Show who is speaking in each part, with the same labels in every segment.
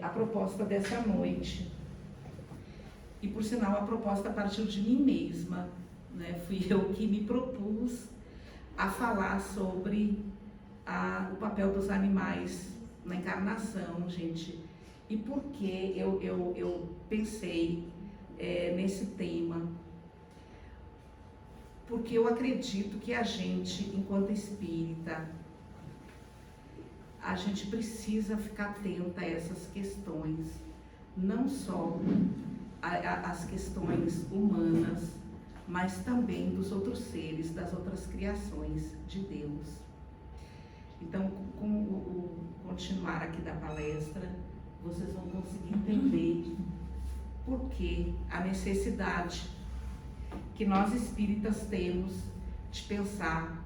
Speaker 1: a proposta dessa noite. E, por sinal, a proposta partiu de mim mesma, né? Fui eu que me propus a falar sobre o papel dos animais na encarnação, gente. E por que eu pensei nesse tema? Porque eu acredito que a gente, enquanto espírita, a gente precisa ficar atenta a essas questões, não só as questões humanas, mas também dos outros seres, das outras criações de Deus. Então, com o continuar aqui da palestra, vocês vão conseguir entender por que a necessidade que nós espíritas temos de pensar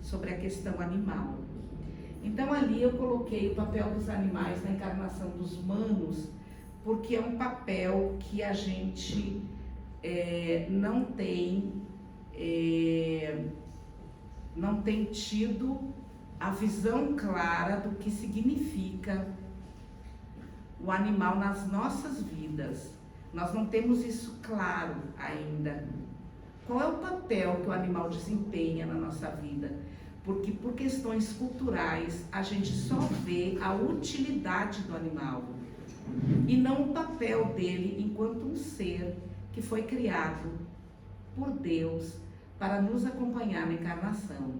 Speaker 1: sobre a questão animal. Então, ali eu coloquei o papel dos animais na encarnação dos humanos, porque é um papel que a gente não tem tido a visão clara do que significa o animal nas nossas vidas. Nós não temos isso claro ainda. Qual é o papel que o animal desempenha na nossa vida? Porque por questões culturais a gente só vê a utilidade do animal e não o papel dele enquanto um ser que foi criado por Deus para nos acompanhar na encarnação.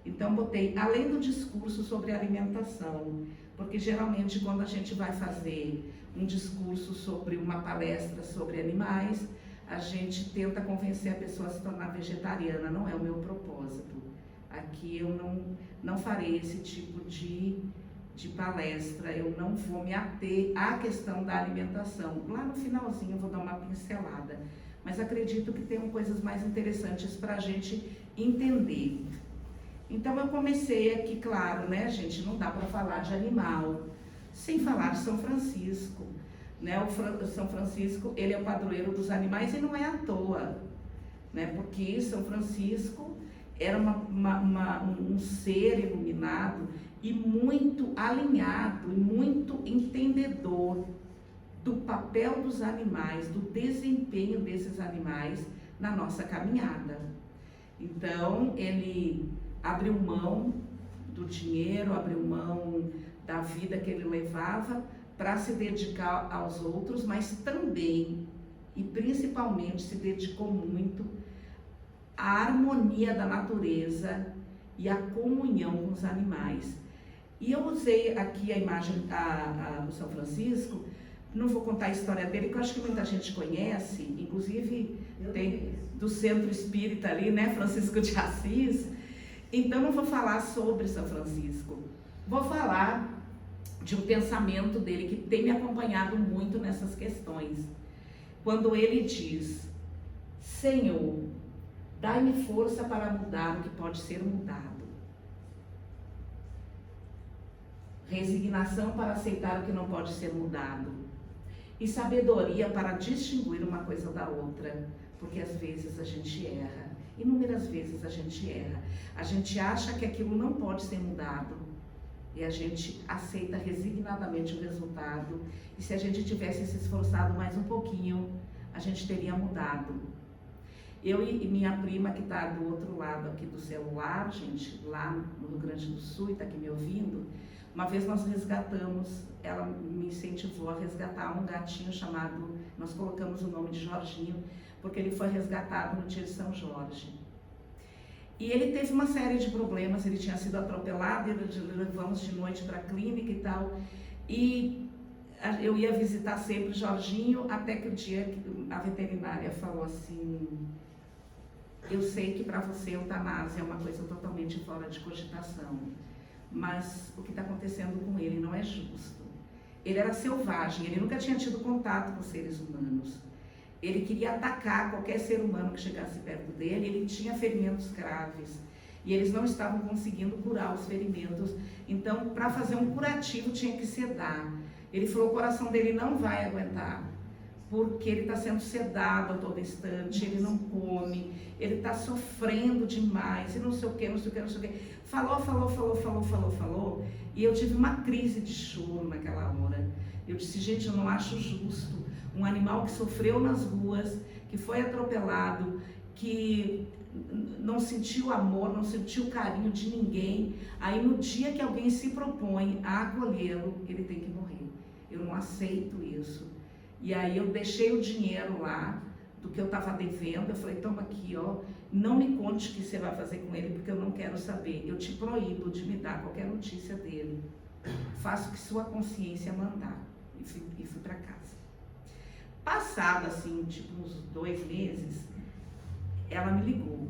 Speaker 1: Então botei, além do discurso sobre alimentação, porque geralmente quando a gente vai fazer um discurso sobre uma palestra sobre animais, a gente tenta convencer a pessoa a se tornar vegetariana. Não é o meu propósito. Aqui eu não farei esse tipo de palestra, eu não vou me ater à questão da alimentação. Lá no finalzinho eu vou dar uma pincelada, mas acredito que tem coisas mais interessantes para a gente entender. Então eu comecei aqui, claro, né, gente, não dá para falar de animal sem falar de São Francisco, né? O São Francisco, ele é o padroeiro dos animais e não é à toa, né? Porque São Francisco era um ser iluminado e muito alinhado e muito entendedor do papel dos animais, do desempenho desses animais na nossa caminhada. Então, ele abriu mão do dinheiro, abriu mão da vida que ele levava para se dedicar aos outros, mas também e principalmente se dedicou muito à harmonia da natureza e à comunhão com os animais. E eu usei aqui a imagem do São Francisco. Não vou contar a história dele, que eu acho que muita gente conhece, inclusive tem do Centro Espírita ali, né, Francisco de Assis. Então não vou falar sobre São Francisco, vou falar de um pensamento dele que tem me acompanhado muito nessas questões. Quando ele diz: Senhor, dai-me força para mudar o que pode ser mudado, resignação para aceitar o que não pode ser mudado, e sabedoria para distinguir uma coisa da outra, porque às vezes a gente erra, inúmeras vezes a gente erra. A gente acha que aquilo não pode ser mudado e a gente aceita resignadamente o resultado, e se a gente tivesse se esforçado mais um pouquinho, a gente teria mudado. Eu e minha prima, que está do outro lado aqui do celular, gente, lá no Rio Grande do Sul, e está aqui me ouvindo, uma vez nós resgatamos, ela me incentivou a resgatar um gatinho chamado, nós colocamos o nome de Jorginho, porque ele foi resgatado no dia de São Jorge. E ele teve uma série de problemas, ele tinha sido atropelado, levamos de noite para a clínica e tal, e eu ia visitar sempre Jorginho, até que o dia que a veterinária falou assim: eu sei que para você eutanásia é uma coisa totalmente fora de cogitação, mas o que está acontecendo com ele não é justo. Ele era selvagem, ele nunca tinha tido contato com seres humanos. Ele queria atacar qualquer ser humano que chegasse perto dele, ele tinha ferimentos graves e eles não estavam conseguindo curar os ferimentos. Então, para fazer um curativo, tinha que sedar. Ele falou: o coração dele não vai aguentar, porque ele está sendo sedado a todo instante, ele não come, ele está sofrendo demais, e não sei o que, não sei o que, não sei o que. Falou, e eu tive uma crise de choro naquela hora. Eu disse, gente, eu não acho justo. Um animal que sofreu nas ruas, que foi atropelado, que não sentiu amor, não sentiu carinho de ninguém. Aí no dia que alguém se propõe a acolhê-lo, ele tem que morrer. Eu não aceito isso. E aí eu deixei o dinheiro lá, do que eu estava devendo, eu falei, toma aqui, ó, não me conte o que você vai fazer com ele, porque eu não quero saber. Eu te proíbo de me dar qualquer notícia dele. Faça o que sua consciência mandar. E fui para casa. Passado, assim, tipo uns 2 meses, ela me ligou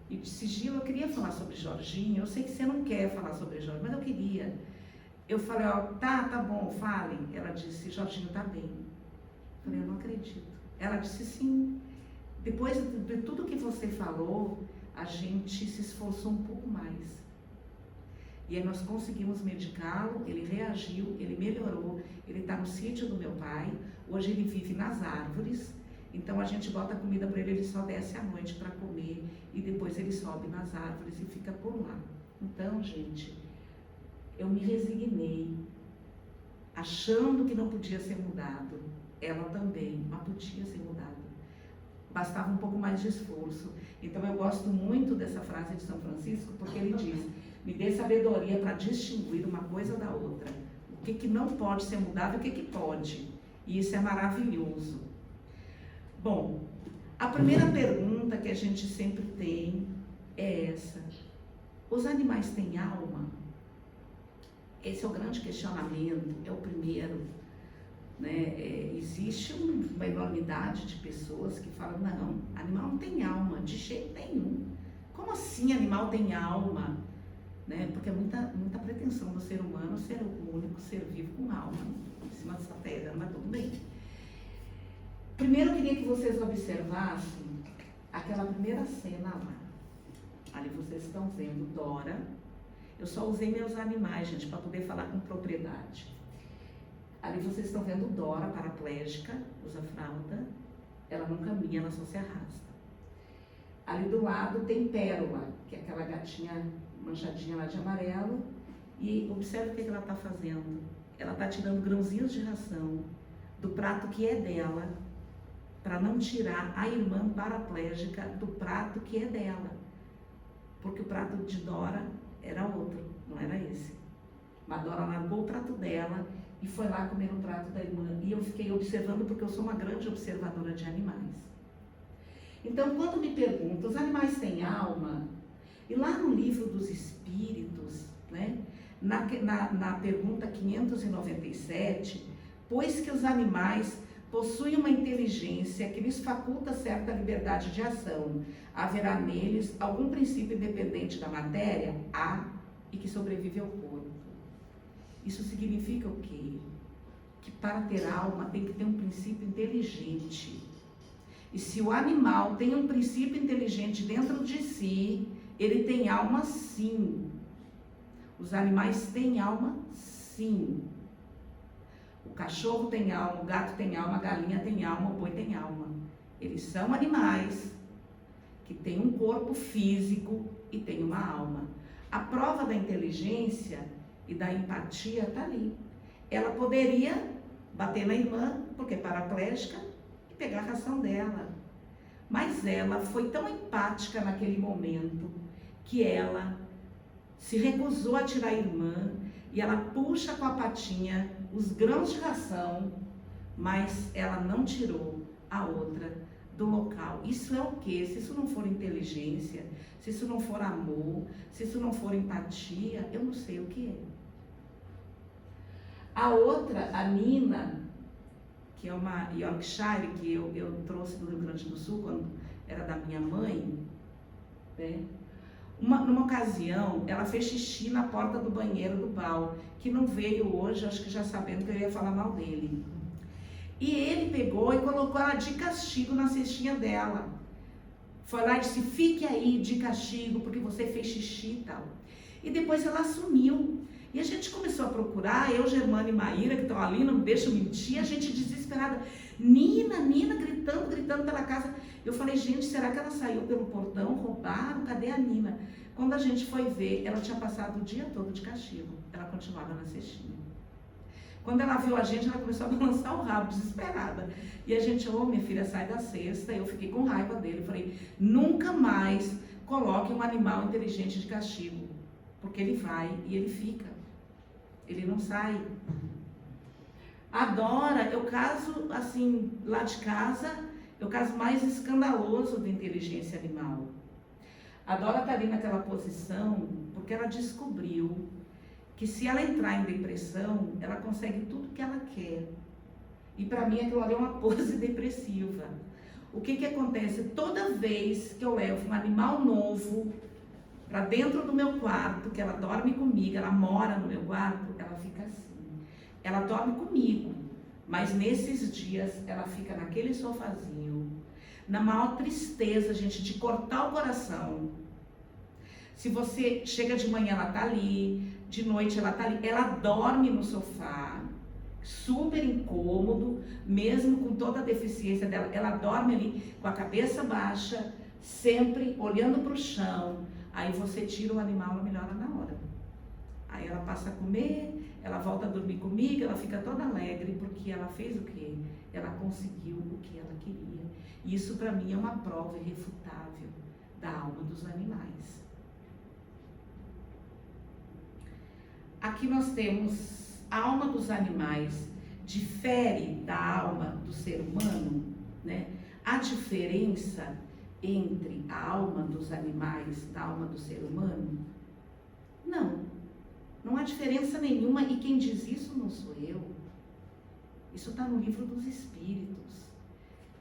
Speaker 1: e disse, Gil, eu queria falar sobre Jorginho, eu sei que você não quer falar sobre Jorginho, mas eu queria. Eu falei, ó, tá bom, falem. Ela disse, Jorginho tá bem. Eu falei, eu não acredito. Ela disse, sim, depois de tudo que você falou, a gente se esforçou um pouco mais. E aí nós conseguimos medicá-lo, ele reagiu, ele melhorou, ele está no sítio do meu pai, hoje ele vive nas árvores, então a gente bota comida para ele, ele só desce à noite para comer e depois ele sobe nas árvores e fica por lá. Então, gente, eu me resignei, achando que não podia ser mudado. Ela também, mas podia ser mudado. Bastava um pouco mais de esforço. Então eu gosto muito dessa frase de São Francisco, porque ele diz, me dê sabedoria para distinguir uma coisa da outra. O que não pode ser mudado e o que pode. E isso é maravilhoso. Bom, a primeira pergunta que a gente sempre tem é essa. Os animais têm alma? Esse é o grande questionamento, é o primeiro. Né? Existe uma enormidade de pessoas que falam, não, animal não tem alma, de jeito nenhum. Como assim animal tem alma? Né? Porque é muita pretensão do ser humano ser o único ser vivo com alma em cima dessa terra, mas tudo bem. Primeiro eu queria que vocês observassem aquela primeira cena lá. Ali vocês estão vendo Dora. Eu só usei meus animais, gente, para poder falar com propriedade. Ali vocês estão vendo Dora, paraplégica, usa fralda, ela não caminha, ela só se arrasta. Ali do lado tem Pérola, que é aquela gatinha manchadinha lá de amarelo, e observe o que ela está fazendo. Ela está tirando grãozinhos de ração do prato que é dela, para não tirar a irmã paraplégica do prato que é dela. Porque o prato de Dora era outro, não era esse. Mas Dora largou o prato dela e foi lá comer o prato da irmã. E eu fiquei observando porque eu sou uma grande observadora de animais. Então, quando me perguntam, os animais têm alma? E lá no livro dos Espíritos, né, na pergunta 597, pois que os animais possuem uma inteligência que lhes faculta certa liberdade de ação, haverá neles algum princípio independente da matéria? Há, e que sobrevive ao corpo. Isso significa o quê? Que para ter alma tem que ter um princípio inteligente. E se o animal tem um princípio inteligente dentro de si, ele tem alma sim. Os animais têm alma sim. O cachorro tem alma, o gato tem alma, a galinha tem alma, o boi tem alma. Eles são animais que têm um corpo físico e têm uma alma. A prova da inteligência e da empatia está ali. Ela poderia bater na irmã, porque é paraplégica, e pegar a ração dela. Mas ela foi tão empática naquele momento que ela se recusou a tirar a irmã e ela puxa com a patinha os grãos de ração, mas ela não tirou a outra do local. Isso é o quê? Se isso não for inteligência, se isso não for amor, se isso não for empatia, eu não sei o que é. A outra, a Nina, que é uma Yorkshire que eu trouxe do Rio Grande do Sul quando era da minha mãe, né? Numa ocasião, ela fez xixi na porta do banheiro do Bal, que não veio hoje, acho que já sabendo que eu ia falar mal dele. E ele pegou e colocou ela de castigo na cestinha dela. Foi lá e disse, fique aí de castigo, porque você fez xixi e tal. E depois ela sumiu. E a gente começou a procurar, eu, Germana e Maíra, que estão ali, não me deixam mentir, a gente desesperada. Nina, gritando pela casa. Eu falei, gente, será que ela saiu pelo portão? Roubaram? Cadê a Nina? Quando a gente foi ver, ela tinha passado o dia todo de castigo. Ela continuava na cestinha. Quando ela viu a gente, ela começou a balançar o rabo, desesperada. E a gente, minha filha, sai da cesta. Eu fiquei com raiva dele. Eu falei, nunca mais coloque um animal inteligente de castigo. Porque ele vai e ele fica. Ele não sai. A Dora, eu caso, assim, lá de casa, é o caso mais escandaloso de inteligência animal. A Dora está ali naquela posição porque ela descobriu que se ela entrar em depressão, ela consegue tudo que ela quer. E para mim aquilo ali é uma pose depressiva. O que acontece? Toda vez que eu levo um animal novo para dentro do meu quarto, que ela dorme comigo, ela mora no meu quarto, ela fica assim. Ela dorme comigo, mas nesses dias ela fica naquele sofazinho, na maior tristeza, gente, de cortar o coração. Se você chega de manhã, ela tá ali, de noite ela tá ali, ela dorme no sofá, super incômodo, mesmo com toda a deficiência dela, ela dorme ali com a cabeça baixa, sempre olhando para o chão. Aí você tira o animal, ela melhora na hora. Aí ela passa a comer, ela volta a dormir comigo, ela fica toda alegre, porque ela fez o quê? Ela conseguiu o que ela queria. E isso para mim é uma prova irrefutável da alma dos animais. Aqui nós temos a alma dos animais difere da alma do ser humano, né? A diferença entre a alma dos animais da alma do ser humano? Não há diferença nenhuma, e quem diz isso não sou eu. Isso está no livro dos Espíritos,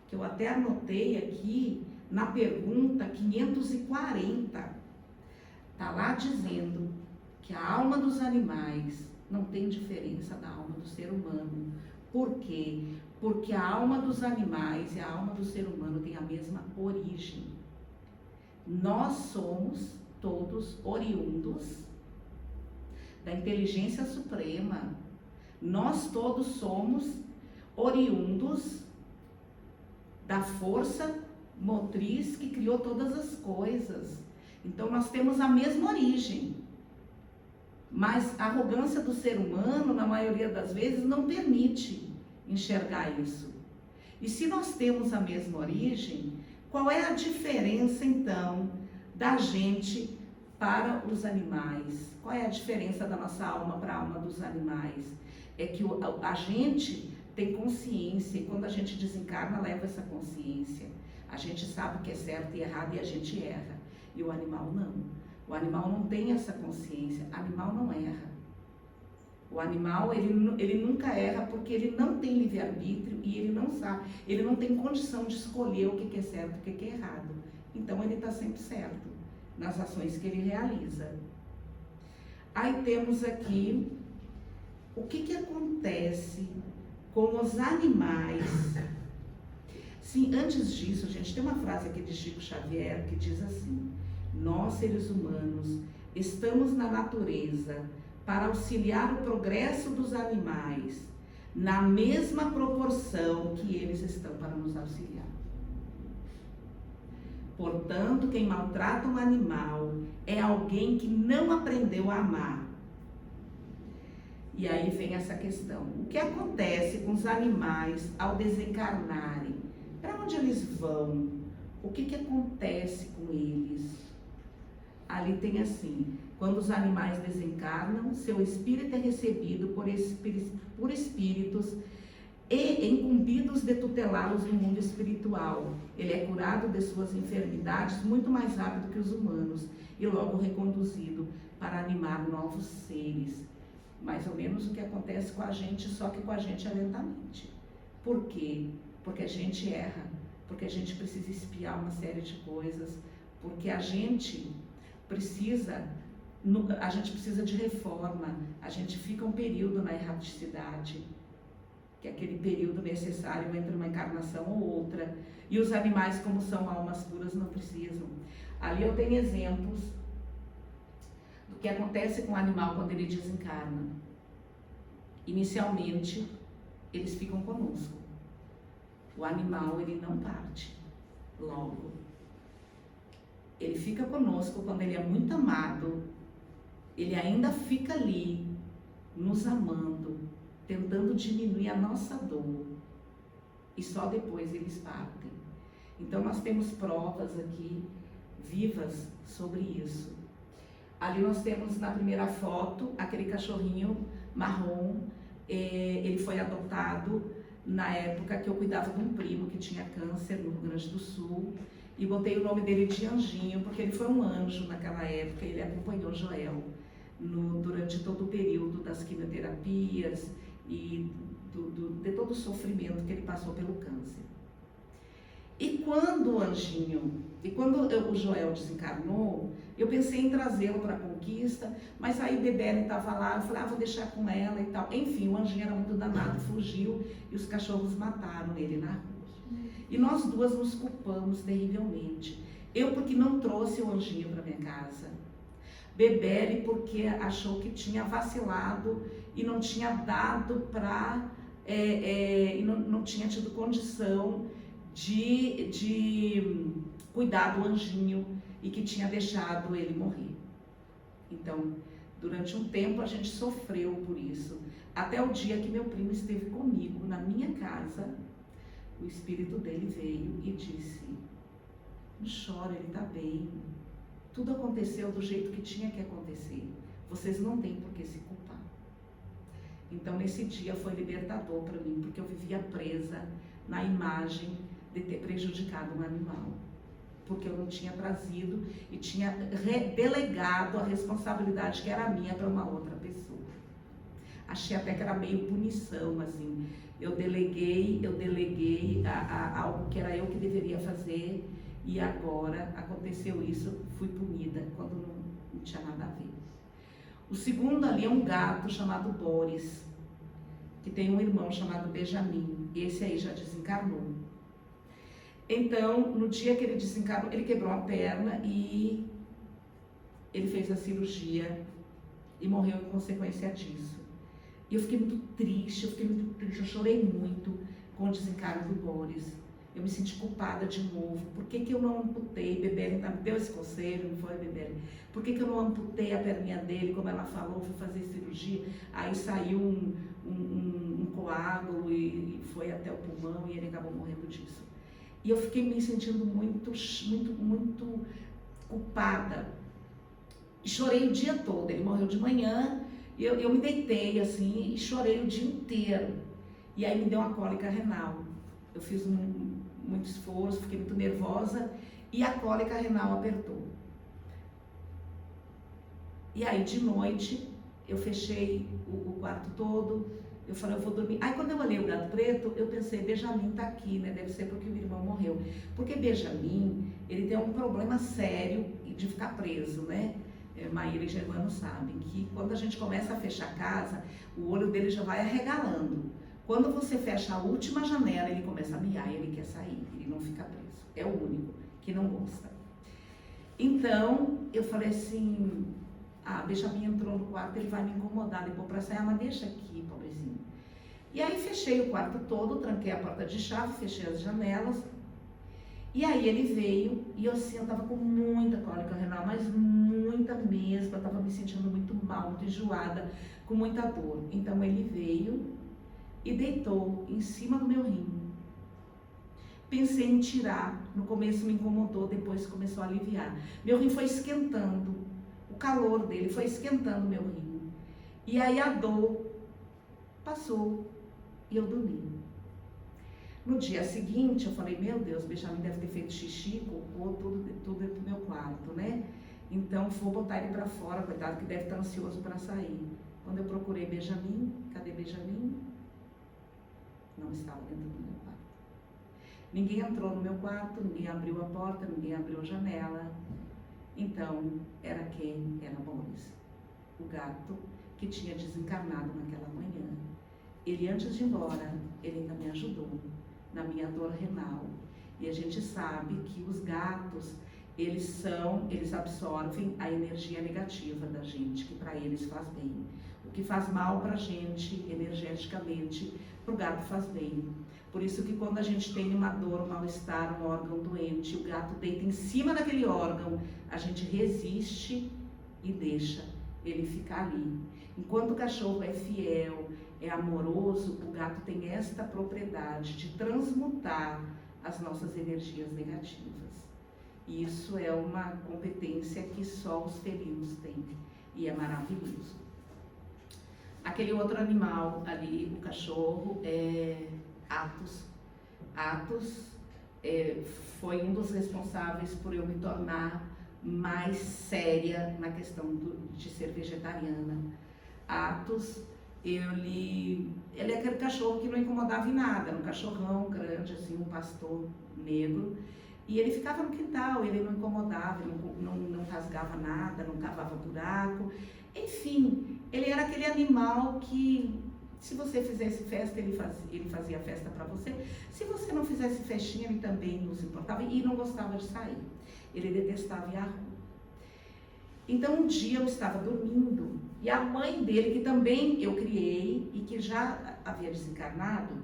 Speaker 1: que eu até anotei aqui na pergunta 540. Está lá dizendo que a alma dos animais não tem diferença da alma do ser humano. Por quê? Porque a alma dos animais e a alma do ser humano têm a mesma origem. Nós somos todos oriundos da inteligência suprema. Nós todos somos oriundos da força motriz que criou todas as coisas. Então nós temos a mesma origem. Mas a arrogância do ser humano, na maioria das vezes, não permite enxergar isso. E se nós temos a mesma origem, qual é a diferença então da gente para os animais? Qual é a diferença da nossa alma para a alma dos animais? É que a gente tem consciência, e quando a gente desencarna, leva essa consciência. A gente sabe o que é certo e errado e a gente erra. E o animal não. O animal não tem essa consciência. O animal não erra. O animal, ele nunca erra porque ele não tem livre-arbítrio e ele não sabe, ele não tem condição de escolher o que é certo e o que é errado. Então ele está sempre certo nas ações que ele realiza. Aí temos aqui o que acontece com os animais. Sim, antes disso, gente, tem uma frase aqui de Chico Xavier que diz assim: nós, seres humanos, estamos na natureza para auxiliar o progresso dos animais, na mesma proporção que eles estão para nos auxiliar. Portanto, quem maltrata um animal é alguém que não aprendeu a amar. E aí vem essa questão: o que acontece com os animais ao desencarnarem? Para onde eles vão? O que acontece com eles? Ali tem assim: quando os animais desencarnam, seu espírito é recebido por espíritos e incumbidos de tutelá-los no mundo espiritual. Ele é curado de suas enfermidades muito mais rápido que os humanos e logo reconduzido para animar novos seres. Mais ou menos o que acontece com a gente, só que com a gente é lentamente. Por quê? Porque a gente erra, porque a gente precisa espiar uma série de coisas, porque a gente precisa de reforma, a gente fica um período na erraticidade, que é aquele período necessário entre uma encarnação ou outra, e os animais, como são almas puras, não precisam. Ali eu tenho exemplos do que acontece com o animal quando ele desencarna. Inicialmente, eles ficam conosco. O animal, ele não parte logo. Ele fica conosco quando ele é muito amado, ele ainda fica ali, nos amando. tentando diminuir a nossa dor. E só depois eles partem. Então nós temos provas aqui vivas sobre isso. Ali nós temos na primeira foto aquele cachorrinho marrom. Ele foi adotado na época que eu cuidava de um primo que tinha câncer no Rio Grande do Sul. E botei o nome dele de Anjinho, porque ele foi um anjo naquela época. Ele acompanhou Joel durante todo o período das quimioterapias e de todo o sofrimento que ele passou pelo câncer. E quando o Joel desencarnou, eu pensei em trazê-lo para a Conquista, mas aí Bebele estava lá, eu falei, vou deixar com ela e tal. Enfim, o Anjinho era muito danado, fugiu e os cachorros mataram ele na rua. E nós duas nos culpamos terrivelmente. Eu porque não trouxe o Anjinho para minha casa. Bebele porque achou que tinha vacilado e não tinha dado para... não tinha tido condição de cuidar do Anjinho e que tinha deixado ele morrer. Então, durante um tempo a gente sofreu por isso. Até o dia que meu primo esteve comigo na minha casa, o espírito dele veio e disse, não chora, ele está bem. Tudo aconteceu do jeito que tinha que acontecer. Vocês não têm por que se culpar. Então, nesse dia foi libertador para mim, porque eu vivia presa na imagem de ter prejudicado um animal. Porque eu não tinha trazido e tinha delegado a responsabilidade que era minha para uma outra pessoa. Achei até que era meio punição, assim. Eu deleguei a algo que era eu que deveria fazer e agora aconteceu isso, fui punida, quando não tinha nada a ver. O segundo ali é um gato chamado Boris, que tem um irmão chamado Benjamin. Esse aí já desencarnou. Então, no dia que ele desencarnou, ele quebrou a perna e ele fez a cirurgia e morreu em consequência disso. E eu fiquei muito triste, eu chorei muito com o desencarno do Boris. Eu me senti culpada de novo. Por que eu não amputei? Bebele me deu esse conselho, não foi, Bebele? Por que eu não amputei a perninha dele, como ela falou, fui fazer cirurgia, aí saiu um coágulo e foi até o pulmão e ele acabou morrendo disso. E eu fiquei me sentindo muito culpada. E chorei o dia todo. Ele morreu de manhã, e eu me deitei assim e chorei o dia inteiro. E aí me deu uma cólica renal. Eu fiz muito esforço, fiquei muito nervosa e a cólica renal apertou. E aí de noite eu fechei o quarto todo, eu falei, eu vou dormir. Aí quando eu olhei o gato preto, eu pensei, Benjamin tá aqui, né? Deve ser porque o irmão morreu. Porque Benjamin, ele tem um problema sério de ficar preso, né? Maíra e Germano sabem que quando a gente começa a fechar a casa, o olho dele já vai arregalando. Quando você fecha a última janela, ele começa a miar e ele quer sair, ele não fica preso. É o único que não gosta. Então, eu falei assim, Benjamin entrou no quarto, ele vai me incomodar, depois para sair, mas deixa aqui, pobrezinho. E aí fechei o quarto todo, tranquei a porta de chave, fechei as janelas. E aí ele veio e eu tava com muita cólica renal, mas muita mesmo, eu tava me sentindo muito mal, muito enjoada, com muita dor. Então ele veio e deitou em cima do meu rim. Pensei em tirar, no começo me incomodou, depois começou a aliviar. Meu rim foi esquentando, o calor dele foi esquentando meu rim. E aí a dor passou e eu dormi. No dia seguinte eu falei, meu Deus, Benjamin deve ter feito xixi, cocô, tudo dentro do meu quarto, né? Então vou botar ele pra fora, coitado, que deve estar ansioso para sair. Quando eu procurei Benjamin, cadê Benjamin? Não estava dentro do meu quarto. Ninguém entrou no meu quarto, ninguém abriu a porta, ninguém abriu a janela. Então, era quem? Era Boris, o gato que tinha desencarnado naquela manhã. Ele, antes de ir embora, ele ainda me ajudou na minha dor renal. E a gente sabe que os gatos, eles absorvem a energia negativa da gente, que para eles faz bem. O que faz mal para a gente, energeticamente, para o gato faz bem. Por isso que quando a gente tem uma dor, um mal-estar, um órgão doente, o gato deita em cima daquele órgão, a gente resiste e deixa ele ficar ali. Enquanto o cachorro é fiel, é amoroso, o gato tem esta propriedade de transmutar as nossas energias negativas. E isso é uma competência que só os felinos têm, e é maravilhoso. Aquele outro animal ali, o cachorro, é Athos. Athos foi um dos responsáveis por eu me tornar mais séria na questão de ser vegetariana. Athos, ele é aquele cachorro que não incomodava em nada, era um cachorrão grande, assim, um pastor negro, e ele ficava no quintal, ele não incomodava, ele não rasgava nada, não cavava buraco, enfim, ele era aquele animal que, se você fizesse festa, ele fazia festa para você, se você não fizesse festinha, ele também não se importava e não gostava de sair, ele detestava ir à rua. Então um dia eu estava dormindo e a mãe dele, que também eu criei e que já havia desencarnado,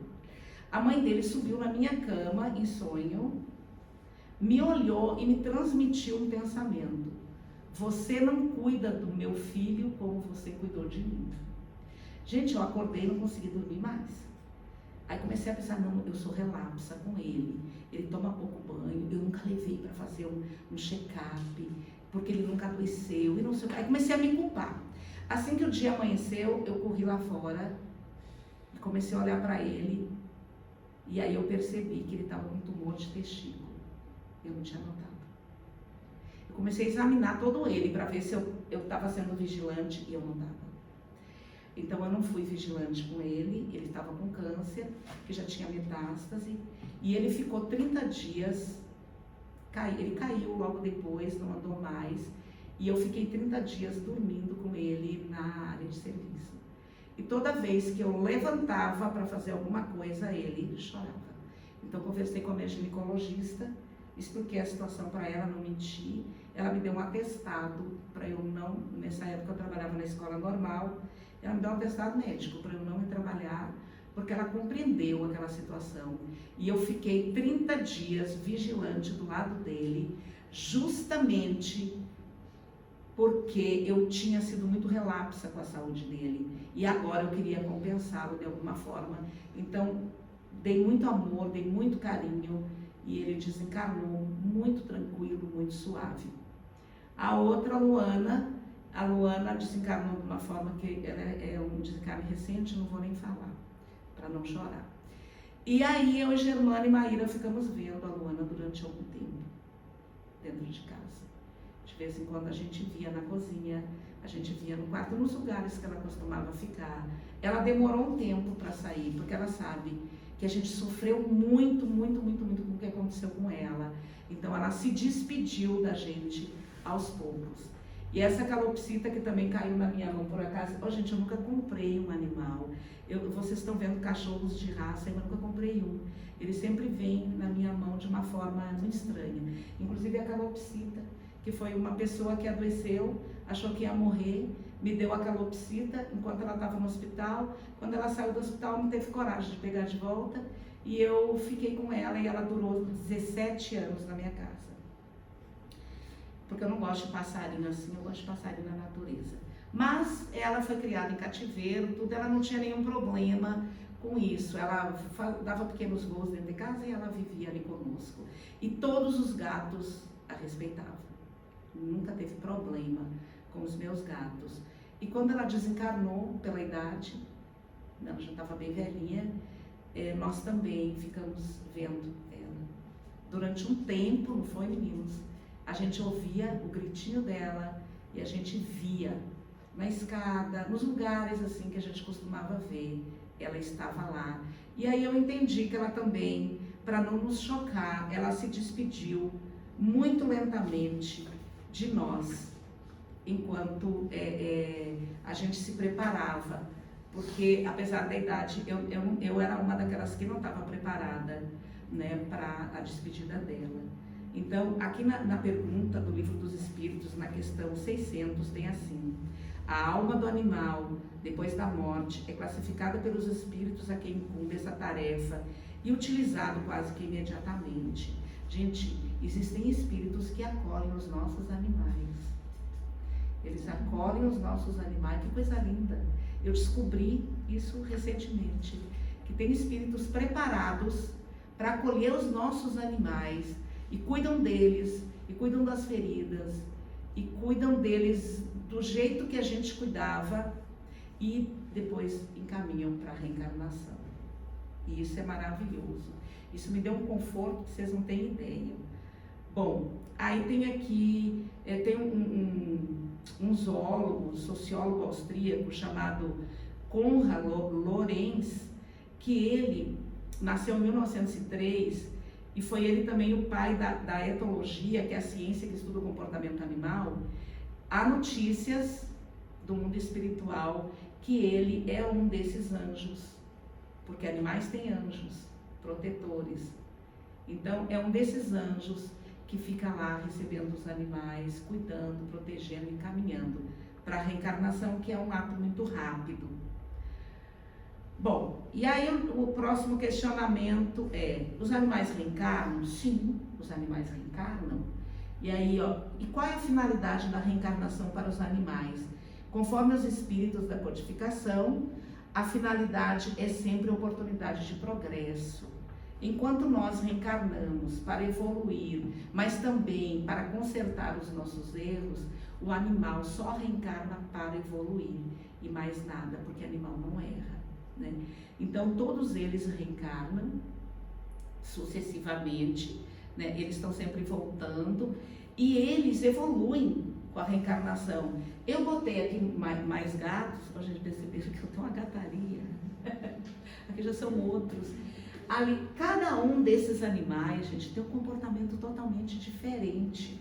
Speaker 1: a mãe dele subiu na minha cama em sonho, me olhou e me transmitiu um pensamento: você não cuida do meu filho como você cuidou de mim. Gente, eu acordei e não consegui dormir mais. Aí comecei a pensar, não, eu sou relapsa com ele toma pouco banho, eu nunca levei para fazer um check-up, porque ele nunca adoeceu, e não sei o que. Aí comecei a me culpar. Assim que o dia amanheceu, eu corri lá fora, e comecei a olhar para ele, e aí eu percebi que ele estava com tumor de testículo. Eu não tinha notado. Eu comecei a examinar todo ele, para ver se eu estava sendo vigilante, e eu não estava. Então eu não fui vigilante com ele estava com câncer, que já tinha metástase, e ele ficou 30 dias, ele caiu logo depois, não andou mais, e eu fiquei 30 dias dormindo com ele na área de serviço. E toda vez que eu levantava para fazer alguma coisa, ele chorava. Então conversei com a minha ginecologista, expliquei a situação para ela, não menti, ela me deu um atestado para eu não, nessa época eu trabalhava na escola normal, ela me deu um atestado médico para eu não ir trabalhar, porque ela compreendeu aquela situação. E eu fiquei 30 dias vigilante do lado dele, justamente porque eu tinha sido muito relapsa com a saúde dele. E agora eu queria compensá-lo de alguma forma. Então, dei muito amor, dei muito carinho, e ele desencarnou muito tranquilo, muito suave. A outra, a Luana desencarnou de uma forma que ela é um desencarne recente, não vou nem falar, para não chorar. E aí eu, Germana e Maíra ficamos vendo a Luana durante algum tempo, dentro de casa. De vez em quando a gente via na cozinha, a gente via no quarto, nos lugares que ela costumava ficar. Ela demorou um tempo para sair, porque ela sabe que a gente sofreu muito com o que aconteceu com ela. Então ela se despediu da gente aos poucos. E essa calopsita que também caiu na minha mão por acaso, gente, eu nunca comprei um animal. Vocês estão vendo cachorros de raça, eu nunca comprei um. Ele sempre vem na minha mão de uma forma muito estranha. Inclusive a calopsita, que foi uma pessoa que adoeceu, achou que ia morrer, me deu a calopsita enquanto ela estava no hospital. Quando ela saiu do hospital, não teve coragem de pegar de volta, e eu fiquei com ela, e ela durou 17 anos na minha casa. Porque eu não gosto de passarinho assim, eu gosto de passarinho na natureza. Mas ela foi criada em cativeiro, tudo, ela não tinha nenhum problema com isso. Ela dava pequenos voos dentro de casa e ela vivia ali conosco. E todos os gatos a respeitavam. Nunca teve problema com os meus gatos. E quando ela desencarnou pela idade, ela já estava bem velhinha, nós também ficamos vendo ela. Durante um tempo, não foi, meninos? A gente ouvia o gritinho dela e a gente via na escada, nos lugares assim que a gente costumava ver, ela estava lá. E aí eu entendi que ela também, para não nos chocar, ela se despediu muito lentamente de nós, enquanto a gente se preparava, porque apesar da idade, eu era uma daquelas que não estava preparada, né, para a despedida dela. Então, aqui na pergunta do Livro dos Espíritos, na questão 600, tem assim: a alma do animal, depois da morte, é classificada pelos espíritos a quem incumbe essa tarefa e utilizado quase que imediatamente. Gente, existem espíritos que acolhem os nossos animais. Eles acolhem os nossos animais, que coisa linda. Eu descobri isso recentemente, que tem espíritos preparados para acolher os nossos animais e cuidam deles, e cuidam das feridas, e cuidam deles do jeito que a gente cuidava e depois encaminham para a reencarnação. E isso é maravilhoso. Isso me deu um conforto que vocês não têm ideia. Bom, aí tem aqui, tem um zoólogo, sociólogo austríaco chamado Konrad Lorenz, que ele nasceu em 1903 e foi ele também o pai da etologia, que é a ciência que estuda o comportamento animal. Há notícias do mundo espiritual que ele é um desses anjos, porque animais têm anjos protetores. Então, é um desses anjos que fica lá recebendo os animais, cuidando, protegendo, encaminhando para a reencarnação, que é um ato muito rápido. Bom, e aí o próximo questionamento é: os animais reencarnam? Sim, os animais reencarnam. E aí, e qual é a finalidade da reencarnação para os animais? Conforme os espíritos da codificação, a finalidade é sempre a oportunidade de progresso. Enquanto nós reencarnamos para evoluir, mas também para consertar os nossos erros, o animal só reencarna para evoluir e mais nada, porque animal não erra, né? Então todos eles reencarnam sucessivamente, né? Eles estão sempre voltando e eles evoluem com a reencarnação. Eu botei aqui mais gatos, para a gente perceber que eu tenho uma gataria. Aqui já são outros. Ali, cada um desses animais, gente, tem um comportamento totalmente diferente,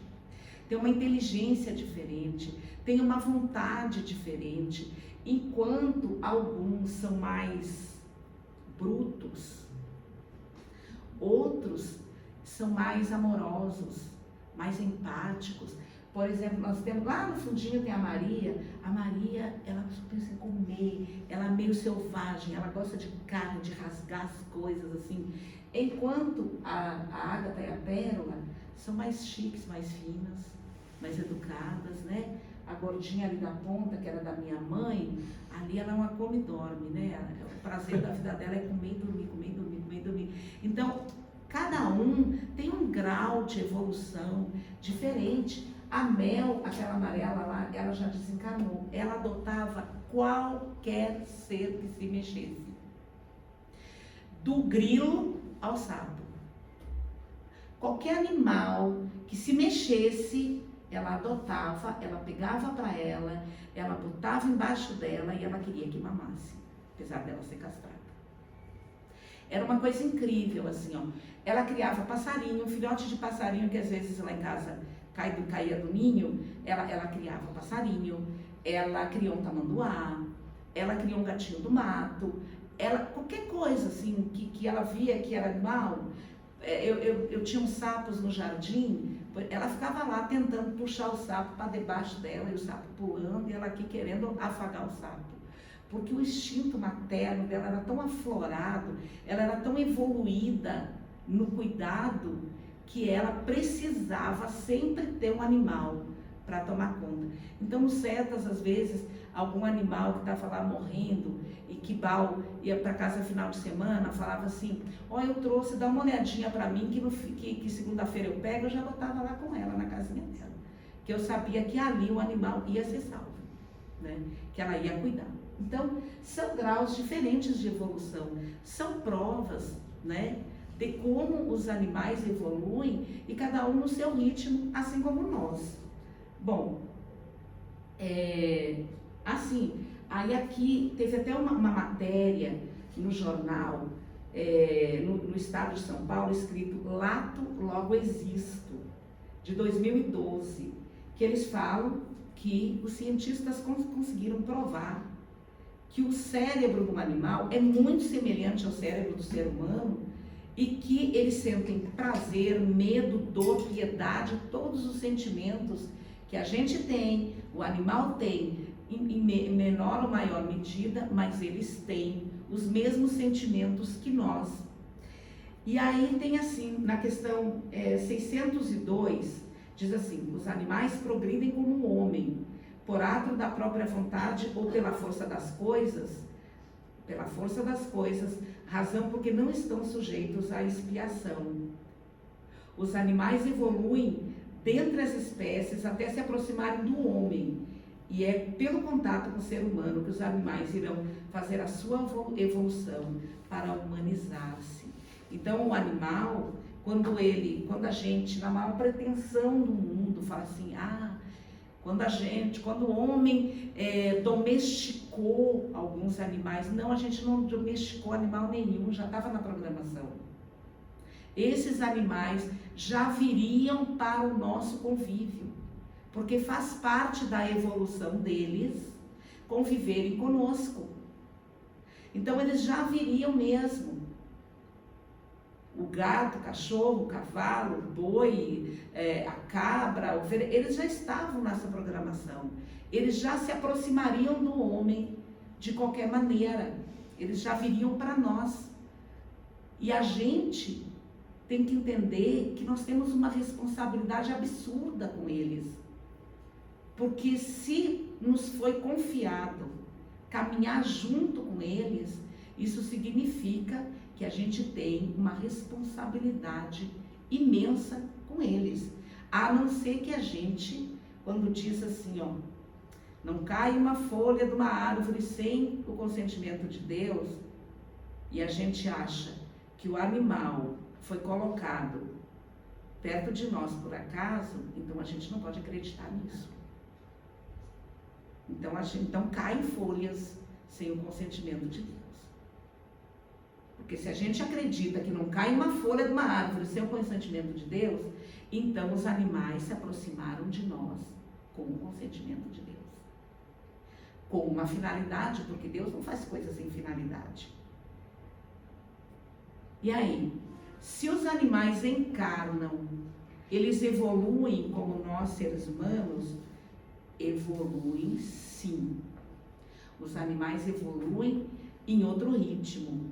Speaker 1: tem uma inteligência diferente, tem uma vontade diferente, enquanto alguns são mais brutos, outros são mais amorosos, mais empáticos. Por exemplo, nós temos, lá no fundinho tem a Maria, ela só pensa em comer, ela é meio selvagem, ela gosta de carne, de rasgar as coisas assim, enquanto a Ágata e a Pérola são mais chiques, mais finas, mais educadas, né? A gordinha ali da ponta, que era da minha mãe, ali ela não come e dorme, né? O prazer da vida dela é comer e dormir, comer e dormir, comer e dormir. Então, cada um tem um grau de evolução diferente. A Mel, aquela amarela lá, ela já desencarnou. Ela adotava qualquer ser que se mexesse. Do grilo ao sapo. Qualquer animal que se mexesse, ela adotava, ela pegava para ela botava embaixo dela e ela queria que mamasse, apesar dela ser castrada. Era uma coisa incrível, assim, ó. Ela criava passarinho, um filhote de passarinho que às vezes lá em casa caía do ninho, ela criava um passarinho, ela criou um tamanduá, ela criou um gatinho do mato, qualquer coisa assim que ela via que era animal. Eu tinha uns sapos no jardim, ela ficava lá tentando puxar o sapo para debaixo dela, e o sapo pulando, e ela aqui querendo afagar o sapo. Porque o instinto materno dela era tão aflorado, ela era tão evoluída no cuidado, que ela precisava sempre ter um animal para tomar conta. Então, nos cetas, às vezes, algum animal que estava lá morrendo e que Bal ia para casa final de semana, falava assim: ó, eu trouxe, dá uma olhadinha para mim que segunda-feira eu pego. Eu já botava lá com ela na casinha dela, que eu sabia que ali o animal ia ser salvo, né? Que ela ia cuidar. Então, são graus diferentes de evolução, são provas, né, de como os animais evoluem e cada um no seu ritmo, assim como nós. Bom, assim, aí aqui teve até uma matéria no jornal, no estado de São Paulo, escrito Lato Logo Existo, de 2012, que eles falam que os cientistas conseguiram provar que o cérebro do animal é muito semelhante ao cérebro do ser humano e que eles sentem prazer, medo, dor, piedade, todos os sentimentos que a gente tem, o animal tem, em menor ou maior medida, mas eles têm os mesmos sentimentos que nós. E aí tem assim, na questão 602, diz assim: os animais progridem como o homem, por ato da própria vontade ou pela força das coisas, pela força das coisas, razão porque não estão sujeitos à expiação. Os animais evoluem dentre as espécies até se aproximarem do homem. E é pelo contato com o ser humano que os animais irão fazer a sua evolução para humanizar-se. Então, o animal, quando a gente, na maior pretensão do mundo, fala assim, quando o homem domesticou alguns animais, não, a gente não domesticou animal nenhum, já estava na programação. Esses animais já viriam para o nosso convívio, porque faz parte da evolução deles conviverem conosco. Então eles já viriam mesmo. O gato, o cachorro, o cavalo, o boi, a cabra, a ovelha, eles já estavam nessa programação. Eles já se aproximariam do homem de qualquer maneira. Eles já viriam para nós. E a gente tem que entender que nós temos uma responsabilidade absurda com eles. Porque se nos foi confiado caminhar junto com eles, isso significa que a gente tem uma responsabilidade imensa com eles. A não ser que a gente, quando diz assim, não cai uma folha de uma árvore sem o consentimento de Deus, e a gente acha que o animal foi colocado perto de nós por acaso, então a gente não pode acreditar nisso. Então caem folhas sem o consentimento de Deus. Porque se a gente acredita que não cai uma folha de uma árvore sem o consentimento de Deus, então os animais se aproximaram de nós com o consentimento de Deus. Com uma finalidade, porque Deus não faz coisas sem finalidade. E aí, se os animais encarnam, eles evoluem como nós, seres humanos? Evoluem sim. Os animais evoluem em outro ritmo.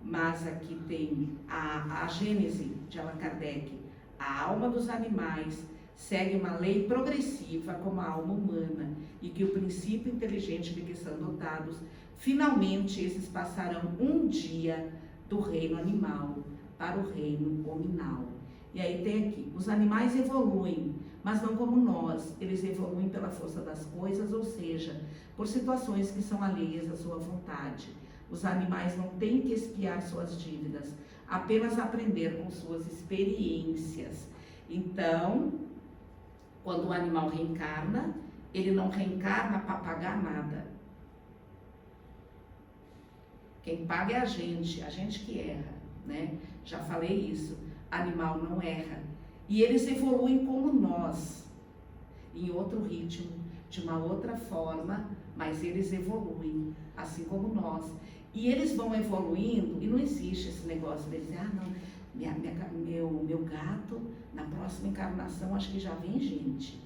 Speaker 1: Mas aqui tem a Gênese de Allan Kardec. A alma dos animais segue uma lei progressiva como a alma humana, e que o princípio inteligente de que são dotados, finalmente esses passarão um dia do reino animal para o reino hominal. E aí tem aqui, os animais evoluem, mas não como nós, eles evoluem pela força das coisas, ou seja, por situações que são alheias à sua vontade. Os animais não têm que expiar suas dívidas, apenas aprender com suas experiências. Então, quando o animal reencarna, ele não reencarna para pagar nada. Quem paga é a gente que erra, né? Já falei isso, animal não erra. E eles evoluem como nós, em outro ritmo, de uma outra forma, mas eles evoluem, assim como nós. E eles vão evoluindo, e não existe esse negócio deles dizer, meu gato, na próxima encarnação, acho que já vem gente.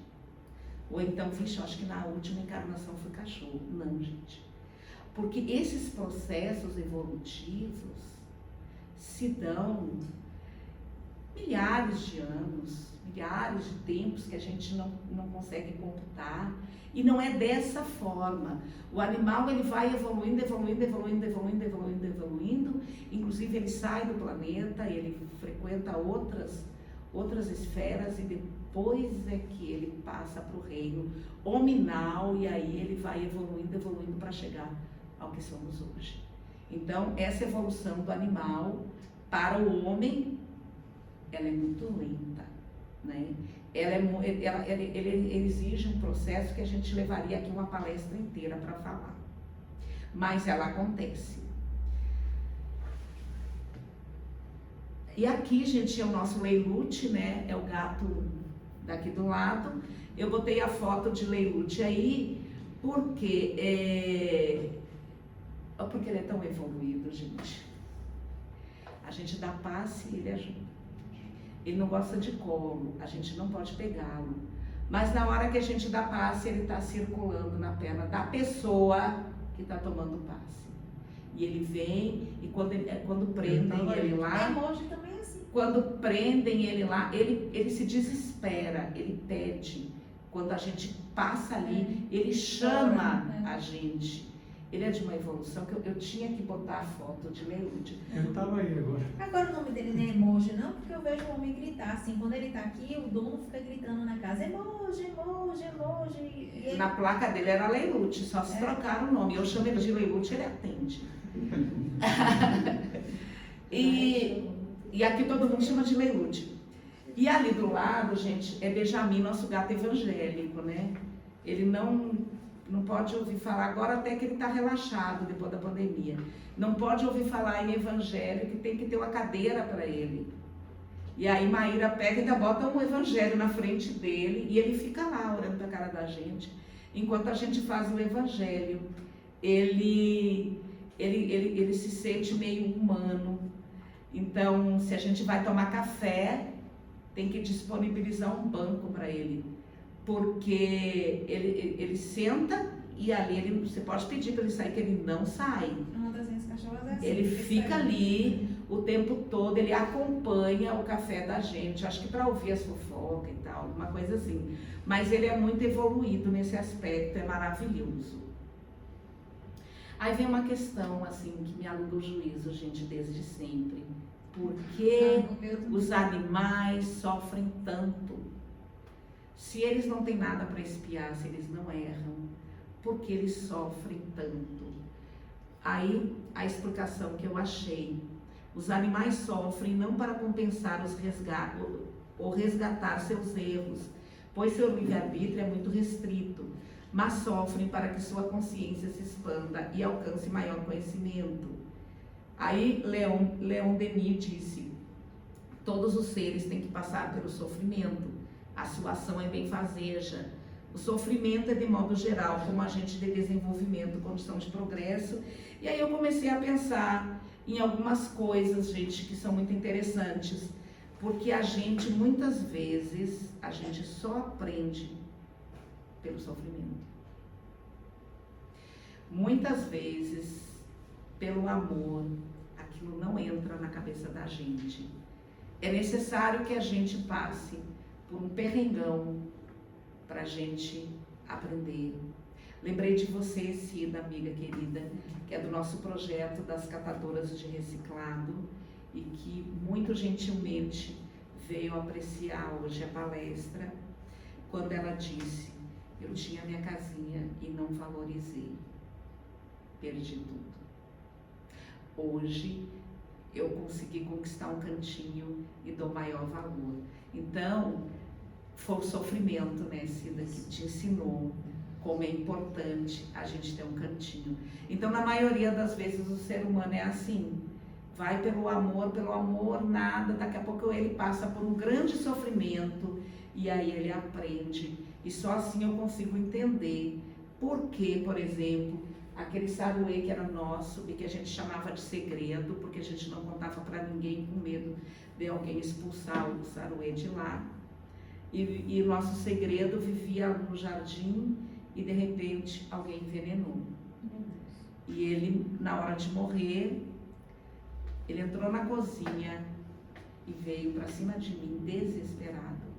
Speaker 1: Ou então, vixe, acho que na última encarnação foi cachorro. Não, gente. Porque esses processos evolutivos se dão milhares de anos, milhares de tempos que a gente não consegue computar. E não é dessa forma. O animal, ele vai evoluindo, inclusive ele sai do planeta, ele frequenta outras esferas e depois é que ele passa para o reino hominal, e aí ele vai evoluindo para chegar ao que somos hoje. Então, essa evolução do animal para o homem, ela é muito lenta, né? Ele exige um processo que a gente levaria aqui uma palestra inteira para falar. Mas ela acontece. E aqui, gente, é o nosso Leilute, né? É o gato daqui do lado. Eu botei a foto de Leilute aí, porque ele é tão evoluído, gente. A gente dá passe e ele ajuda. Ele não gosta de colo, a gente não pode pegá-lo. Mas na hora que a gente dá passe, ele está circulando na perna da pessoa que está tomando passe. E ele vem, e quando prendem ele lá, quando prendem ele lá, ele se desespera, ele pede. Quando a gente passa ali, ele chama a gente. Ele é de uma evolução que eu tinha que botar a foto de Leilute.
Speaker 2: Eu estava aí agora.
Speaker 3: Agora o nome dele não é emoji, não? Porque eu vejo o homem gritar assim. Quando ele tá aqui, o dono fica gritando na casa: emoji, emoji, emoji. E ele...
Speaker 1: Na placa dele era Leilute, só se trocaram o nome. Eu chamo ele de Leilute, ele atende. E aqui todo mundo chama de Leilute. E ali do lado, gente, é Benjamin, nosso gato evangélico, né? Ele não pode ouvir falar, agora até que ele está relaxado depois da pandemia. Não pode ouvir falar em evangelho, que tem que ter uma cadeira para ele. E aí Maíra pega e ainda bota um evangelho na frente dele e ele fica lá olhando para a cara da gente. Enquanto a gente faz o evangelho, ele se sente meio humano. Então, se a gente vai tomar café, tem que disponibilizar um banco para ele. Porque ele senta e ali você pode pedir para ele sair, que ele não sai.
Speaker 3: Uma das minhas cachorras é assim.
Speaker 1: Ele fica ali o tempo todo, ele acompanha o café da gente, acho que para ouvir as fofocas e tal, alguma coisa assim. Mas ele é muito evoluído nesse aspecto, é maravilhoso. Aí vem uma questão assim que me aluga o juízo, gente, desde sempre. Por que os animais sofrem tanto? Se eles não têm nada para expiar, se eles não erram, por que eles sofrem tanto? Aí a explicação que eu achei: os animais sofrem não para compensar ou resgatar seus erros, pois seu livre-arbítrio é muito restrito, mas sofrem para que sua consciência se expanda e alcance maior conhecimento. Aí Leon Denis disse: todos os seres têm que passar pelo sofrimento. A sua ação é benfazeja. O sofrimento é, de modo geral, como agente de desenvolvimento, condição de progresso. E aí eu comecei a pensar em algumas coisas, gente, que são muito interessantes. Porque a gente, muitas vezes, a gente só aprende pelo sofrimento. Muitas vezes, pelo amor, aquilo não entra na cabeça da gente. É necessário que a gente passe por um perrengão para a gente aprender. Lembrei de você, Cida, amiga querida, que é do nosso projeto das catadoras de reciclado e que muito gentilmente veio apreciar hoje a palestra, quando ela disse: eu tinha minha casinha e não valorizei, perdi tudo. Hoje eu consegui conquistar um cantinho e dou maior valor. Então, foi o sofrimento, né, Cida, que te ensinou como é importante a gente ter um cantinho. Então, na maioria das vezes, o ser humano é assim. Vai pelo amor, nada. Daqui a pouco ele passa por um grande sofrimento e aí ele aprende. E só assim eu consigo entender por que, por exemplo, aquele saruê que era nosso e que a gente chamava de segredo, porque a gente não contava para ninguém com medo de alguém expulsar o saruê de lá. E o nosso segredo vivia no jardim e de repente alguém envenenou. E ele, na hora de morrer, ele entrou na cozinha e veio para cima de mim desesperado.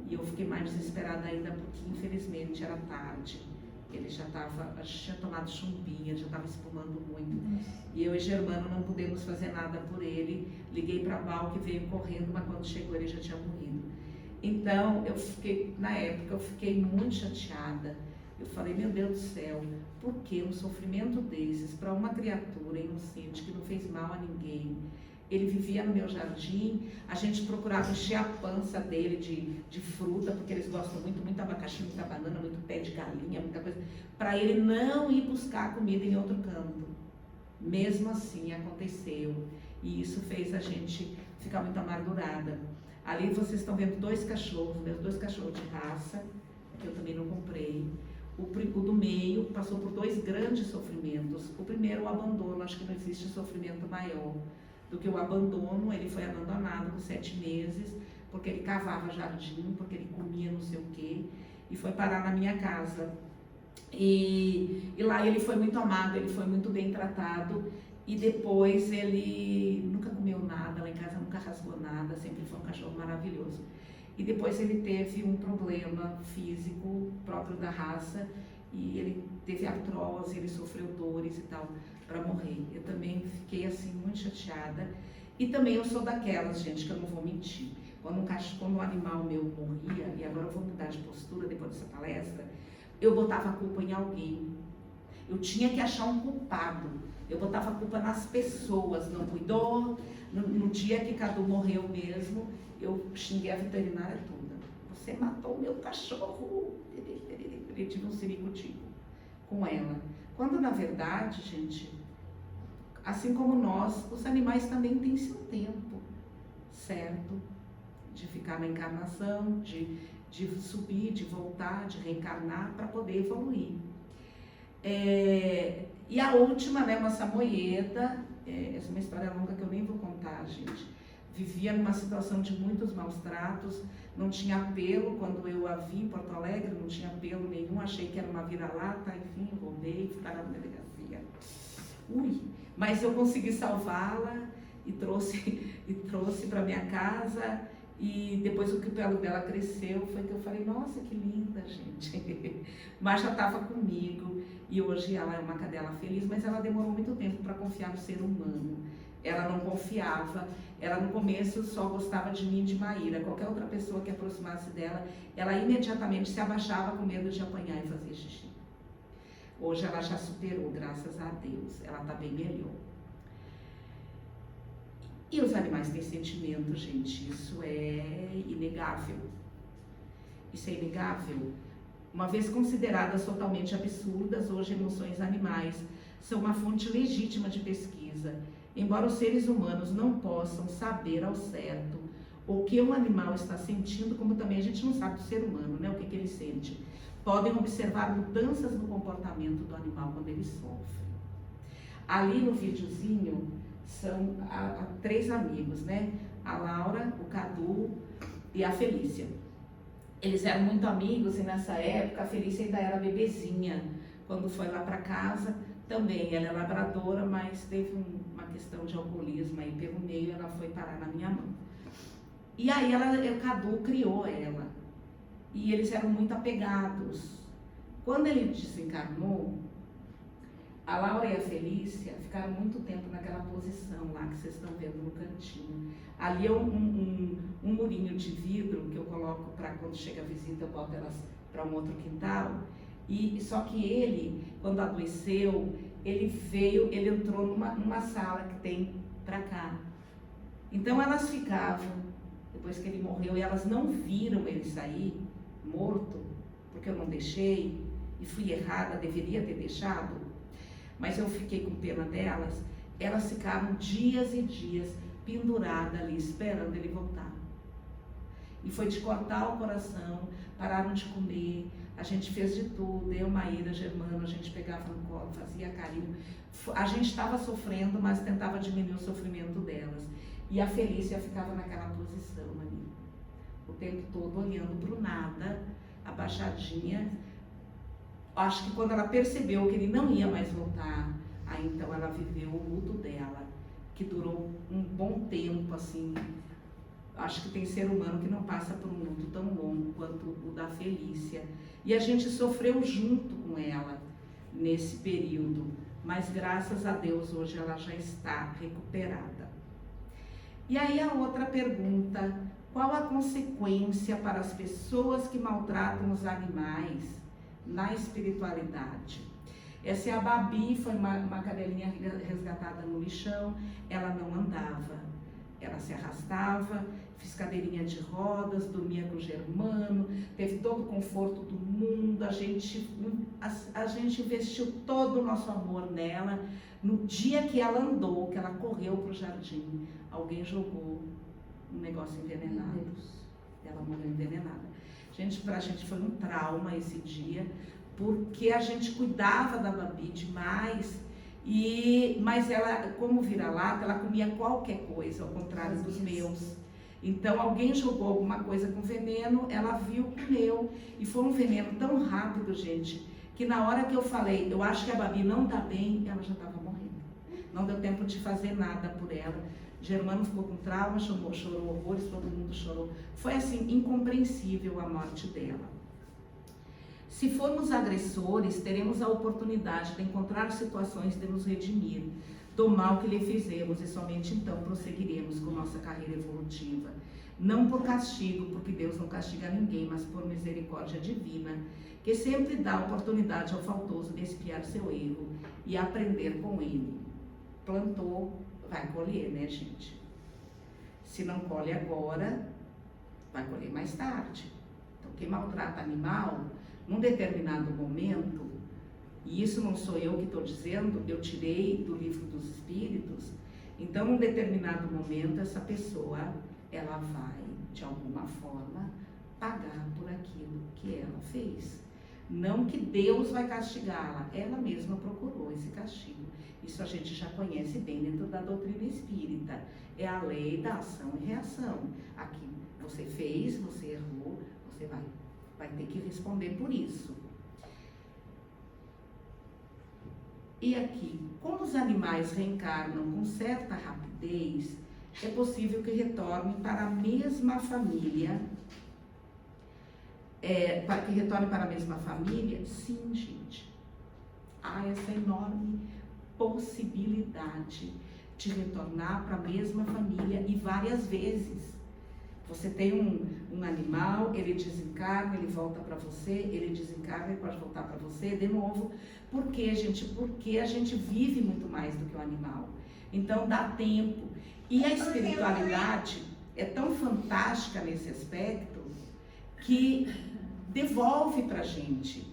Speaker 1: E eu fiquei mais desesperada ainda porque infelizmente era tarde. Ele já tinha tomado chumbinha, já estava espumando muito. E eu e Germano não pudemos fazer nada por ele. Liguei para a Val, que veio correndo, mas quando chegou ele já tinha morrido. Então, na época, eu fiquei muito chateada. Eu falei: meu Deus do céu, por que um sofrimento desses para uma criatura inocente que não fez mal a ninguém? Ele vivia no meu jardim, a gente procurava encher a pança dele de fruta, porque eles gostam muito abacaxi, muita banana, muito pé de galinha, muita coisa, para ele não ir buscar comida em outro canto. Mesmo assim, aconteceu. E isso fez a gente ficar muito amargurada. Ali vocês estão vendo dois cachorros, meus dois cachorros de raça, que eu também não comprei. O do meio passou por dois grandes sofrimentos. O primeiro, o abandono. Acho que não existe sofrimento maior do que o abandono. Ele foi abandonado com 7 meses, porque ele cavava jardim, porque ele comia não sei o quê, e foi parar na minha casa. E lá ele foi muito amado, ele foi muito bem tratado. E depois ele nunca comeu nada, lá em casa nunca rasgou nada, sempre foi um cachorro maravilhoso. E depois ele teve um problema físico próprio da raça e ele teve artrose, ele sofreu dores e tal, para morrer. Eu também fiquei assim, muito chateada. E também eu sou daquelas, gente, que eu não vou mentir. Quando um animal meu morria, e agora eu vou mudar de postura depois dessa palestra, eu botava a culpa em alguém. Eu tinha que achar um culpado. Eu botava a culpa nas pessoas, não cuidou. No dia que Cadu morreu mesmo, eu xinguei a veterinária toda. Você matou o meu cachorro. Eu tive um ciricutico com ela. Quando na verdade, gente, assim como nós, os animais também têm seu tempo, certo? De ficar na encarnação, de subir, de voltar, de reencarnar para poder evoluir. E a última, né, uma samoyeda, essa é uma história longa que eu nem vou contar, gente. Vivia numa situação de muitos maus tratos, não tinha pelo, quando eu a vi em Porto Alegre, não tinha pelo nenhum, achei que era uma vira-lata, enfim, rodei, fui parar na delegacia. Mas eu consegui salvá-la e trouxe para minha casa, e depois que o pelo dela cresceu, foi que eu falei, nossa, que linda, gente. Mas já estava comigo, e hoje ela é uma cadela feliz, mas ela demorou muito tempo para confiar no ser humano. Ela não confiava, ela no começo só gostava de mim e de Maíra. Qualquer outra pessoa que aproximasse dela, ela imediatamente se abaixava com medo de apanhar e fazer xixi. Hoje ela já superou, graças a Deus, ela está bem melhor. E os animais têm sentimento, gente, isso é inegável. Isso é inegável. Uma vez consideradas totalmente absurdas, hoje emoções animais são uma fonte legítima de pesquisa. Embora os seres humanos não possam saber ao certo o que um animal está sentindo, como também a gente não sabe do ser humano, né, o que ele sente, podem observar mudanças no comportamento do animal quando ele sofre. Ali no videozinho são três amigos, né? A Laura, o Cadu e a Felícia. Eles eram muito amigos e nessa época a Felícia ainda era bebezinha. Quando foi lá para casa, também ela é labradora, mas teve uma questão de alcoolismo aí pelo meio, ela foi parar na minha mão. E aí o Cadu criou ela. E eles eram muito apegados. Quando ele desencarnou, a Laura e a Felícia ficaram muito tempo naquela posição lá que vocês estão vendo no cantinho. Ali é um murinho de vidro que eu coloco para quando chega a visita eu boto elas para um outro quintal. E só que ele, quando adoeceu, ele entrou numa sala que tem para cá. Então elas ficavam, depois que ele morreu, e elas não viram ele sair morto, porque eu não deixei, e fui errada, deveria ter deixado, mas eu fiquei com pena delas. Elas ficaram dias e dias penduradas ali, esperando ele voltar. E foi de cortar o coração, pararam de comer, a gente fez de tudo, eu, Maíra, Germano, a gente pegava no colo, fazia carinho. A gente estava sofrendo, mas tentava diminuir o sofrimento delas. E a Felícia ficava naquela posição ali, o tempo todo olhando para o nada, abaixadinha. Acho que quando ela percebeu que ele não ia mais voltar, aí então ela viveu o luto dela, que durou um bom tempo, assim. Acho que tem ser humano que não passa por um luto tão longo quanto o da Felícia. E a gente sofreu junto com ela nesse período, mas graças a Deus hoje ela já está recuperada. E aí a outra pergunta, qual a consequência para as pessoas que maltratam os animais na espiritualidade? Essa é a Babi, foi uma cadelinha resgatada no lixão, ela não andava, ela se arrastava, fiz cadeirinha de rodas, dormia com o Germano, teve todo o conforto do mundo, a gente investiu todo o nosso amor nela. No dia que ela andou, que ela correu para o jardim, alguém jogou um negócio envenenado. Ela morreu envenenada. Gente, pra gente foi um trauma esse dia, porque a gente cuidava da Babi demais, mas ela, como vira-lata, ela comia qualquer coisa, ao contrário dos meus. Então alguém jogou alguma coisa com veneno, ela viu, comeu, e foi um veneno tão rápido, gente, que na hora que eu falei, eu acho que a Babi não tá bem, ela já estava morrendo. Não deu tempo de fazer nada por ela. Germano ficou com trauma, chorou horrores, todo mundo chorou. Foi assim, incompreensível a morte dela. Se formos agressores, teremos a oportunidade de encontrar situações de nos redimir do mal que lhe fizemos e somente então prosseguiremos com nossa carreira evolutiva. Não por castigo, porque Deus não castiga ninguém, mas por misericórdia divina, que sempre dá oportunidade ao faltoso de expiar seu erro e aprender com ele. Plantou, vai colher, né, gente? Se não colhe agora, vai colher mais tarde. Então, quem maltrata animal, num determinado momento, e isso não sou eu que estou dizendo, eu tirei do livro dos Espíritos, então, num determinado momento, essa pessoa, ela vai, de alguma forma, pagar por aquilo que ela fez. Não que Deus vai castigá-la, ela mesma procurou esse castigo. Isso a gente já conhece bem dentro da doutrina espírita. É a lei da ação e reação. Aqui, você fez, você errou, você vai ter que responder por isso. E aqui, como os animais reencarnam com certa rapidez, é possível que retornem para a mesma família. Para que retorne para a mesma família? Sim, gente. Há essa enorme possibilidade de retornar para a mesma família e várias vezes. Você tem um animal, ele desencarna, ele volta para você, ele desencarna, ele pode voltar para você de novo. Por quê, gente? Porque a gente vive muito mais do que o animal. Então dá tempo. E a espiritualidade é tão fantástica nesse aspecto que devolve para a gente.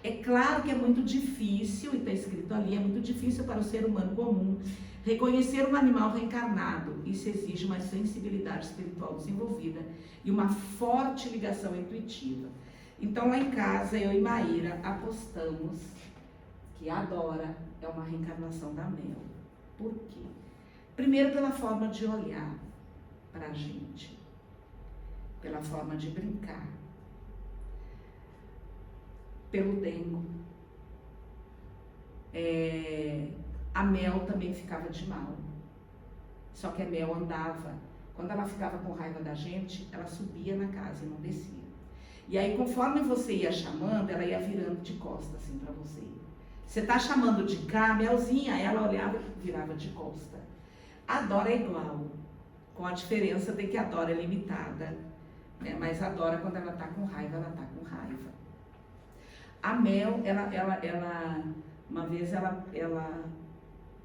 Speaker 1: É claro que é muito difícil, e está escrito ali, é muito difícil para o ser humano comum reconhecer um animal reencarnado. Isso exige uma sensibilidade espiritual desenvolvida e uma forte ligação intuitiva. Então, lá em casa, eu e Maíra apostamos que a Dora é uma reencarnação da Mel. Por quê? Primeiro, pela forma de olhar para a gente, pela forma de brincar, pelo dengo. A Mel também ficava de mal. Só que a Mel andava. Quando ela ficava com raiva da gente, ela subia na casa e não descia. E aí, conforme você ia chamando, ela ia virando de costas assim para você. Você tá chamando de cá, Melzinha, ela olhava e virava de costa. A Dora é igual, com a diferença de que a Dora é limitada, né? Mas a Dora, quando ela tá com raiva, ela tá com raiva. A Mel, uma vez ela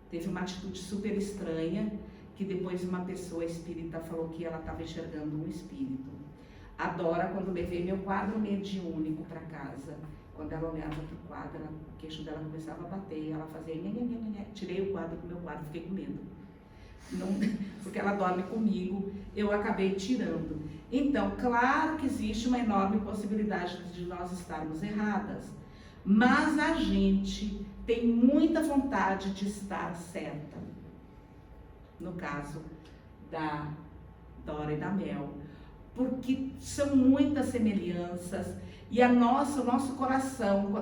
Speaker 1: teve uma atitude super estranha, que depois uma pessoa espírita falou que ela estava enxergando um espírito. A Dora, quando levei meu quadro mediúnico para casa, quando ela olhava para o quadro, o queixo dela começava a bater, ela fazia nhê. Tirei o quadro do meu quadro, fiquei com medo. Não, porque ela dorme comigo, eu acabei tirando. Então, claro que existe uma enorme possibilidade de nós estarmos erradas, mas a gente tem muita vontade de estar certa. No caso da Dora e da Mel, porque são muitas semelhanças e o nosso coração,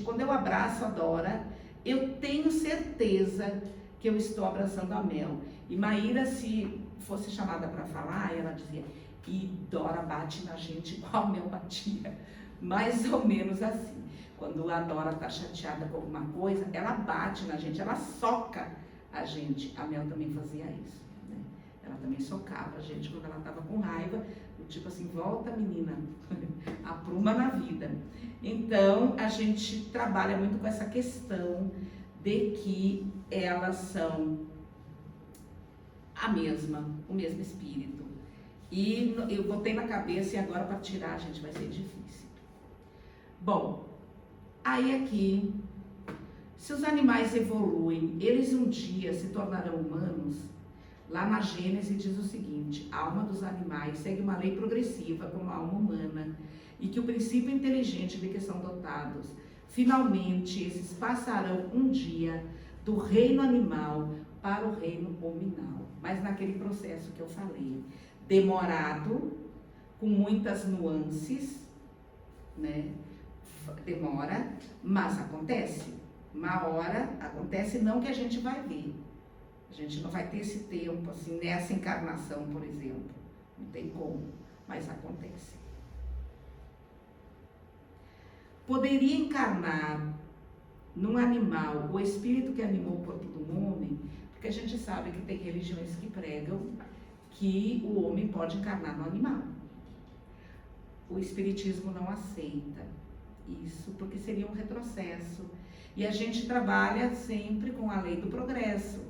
Speaker 1: quando eu abraço a Dora, eu tenho certeza que eu estou abraçando a Mel. E Maíra, se fosse chamada para falar, ela dizia, e Dora bate na gente igual a Mel batia, mais ou menos assim. Quando a Dora está chateada com alguma coisa, ela bate na gente, ela soca a gente. A Mel também fazia isso, né? Ela também socava a gente quando ela estava com raiva, tipo assim, volta menina, apruma na vida. Então, a gente trabalha muito com essa questão de que elas são o mesmo espírito. E eu botei na cabeça e agora para tirar, gente, vai ser difícil. Bom, aí aqui, se os animais evoluem, eles um dia se tornarão humanos. Lá na Gênesis diz o seguinte, a alma dos animais segue uma lei progressiva como a alma humana e que o princípio inteligente de que são dotados, finalmente esses passarão um dia do reino animal para o reino hominal. Mas naquele processo que eu falei, demorado, com muitas nuances, né? Demora, mas acontece. Uma hora acontece, não que a gente vai ver. A gente não vai ter esse tempo, assim, nessa encarnação, por exemplo. Não tem como, mas acontece. poderia encarnar num animal o espírito que animou o corpo do homem, porque a gente sabe que tem religiões que pregam que o homem pode encarnar no animal. O espiritismo não aceita isso, porque seria um retrocesso. E a gente trabalha sempre com a lei do progresso.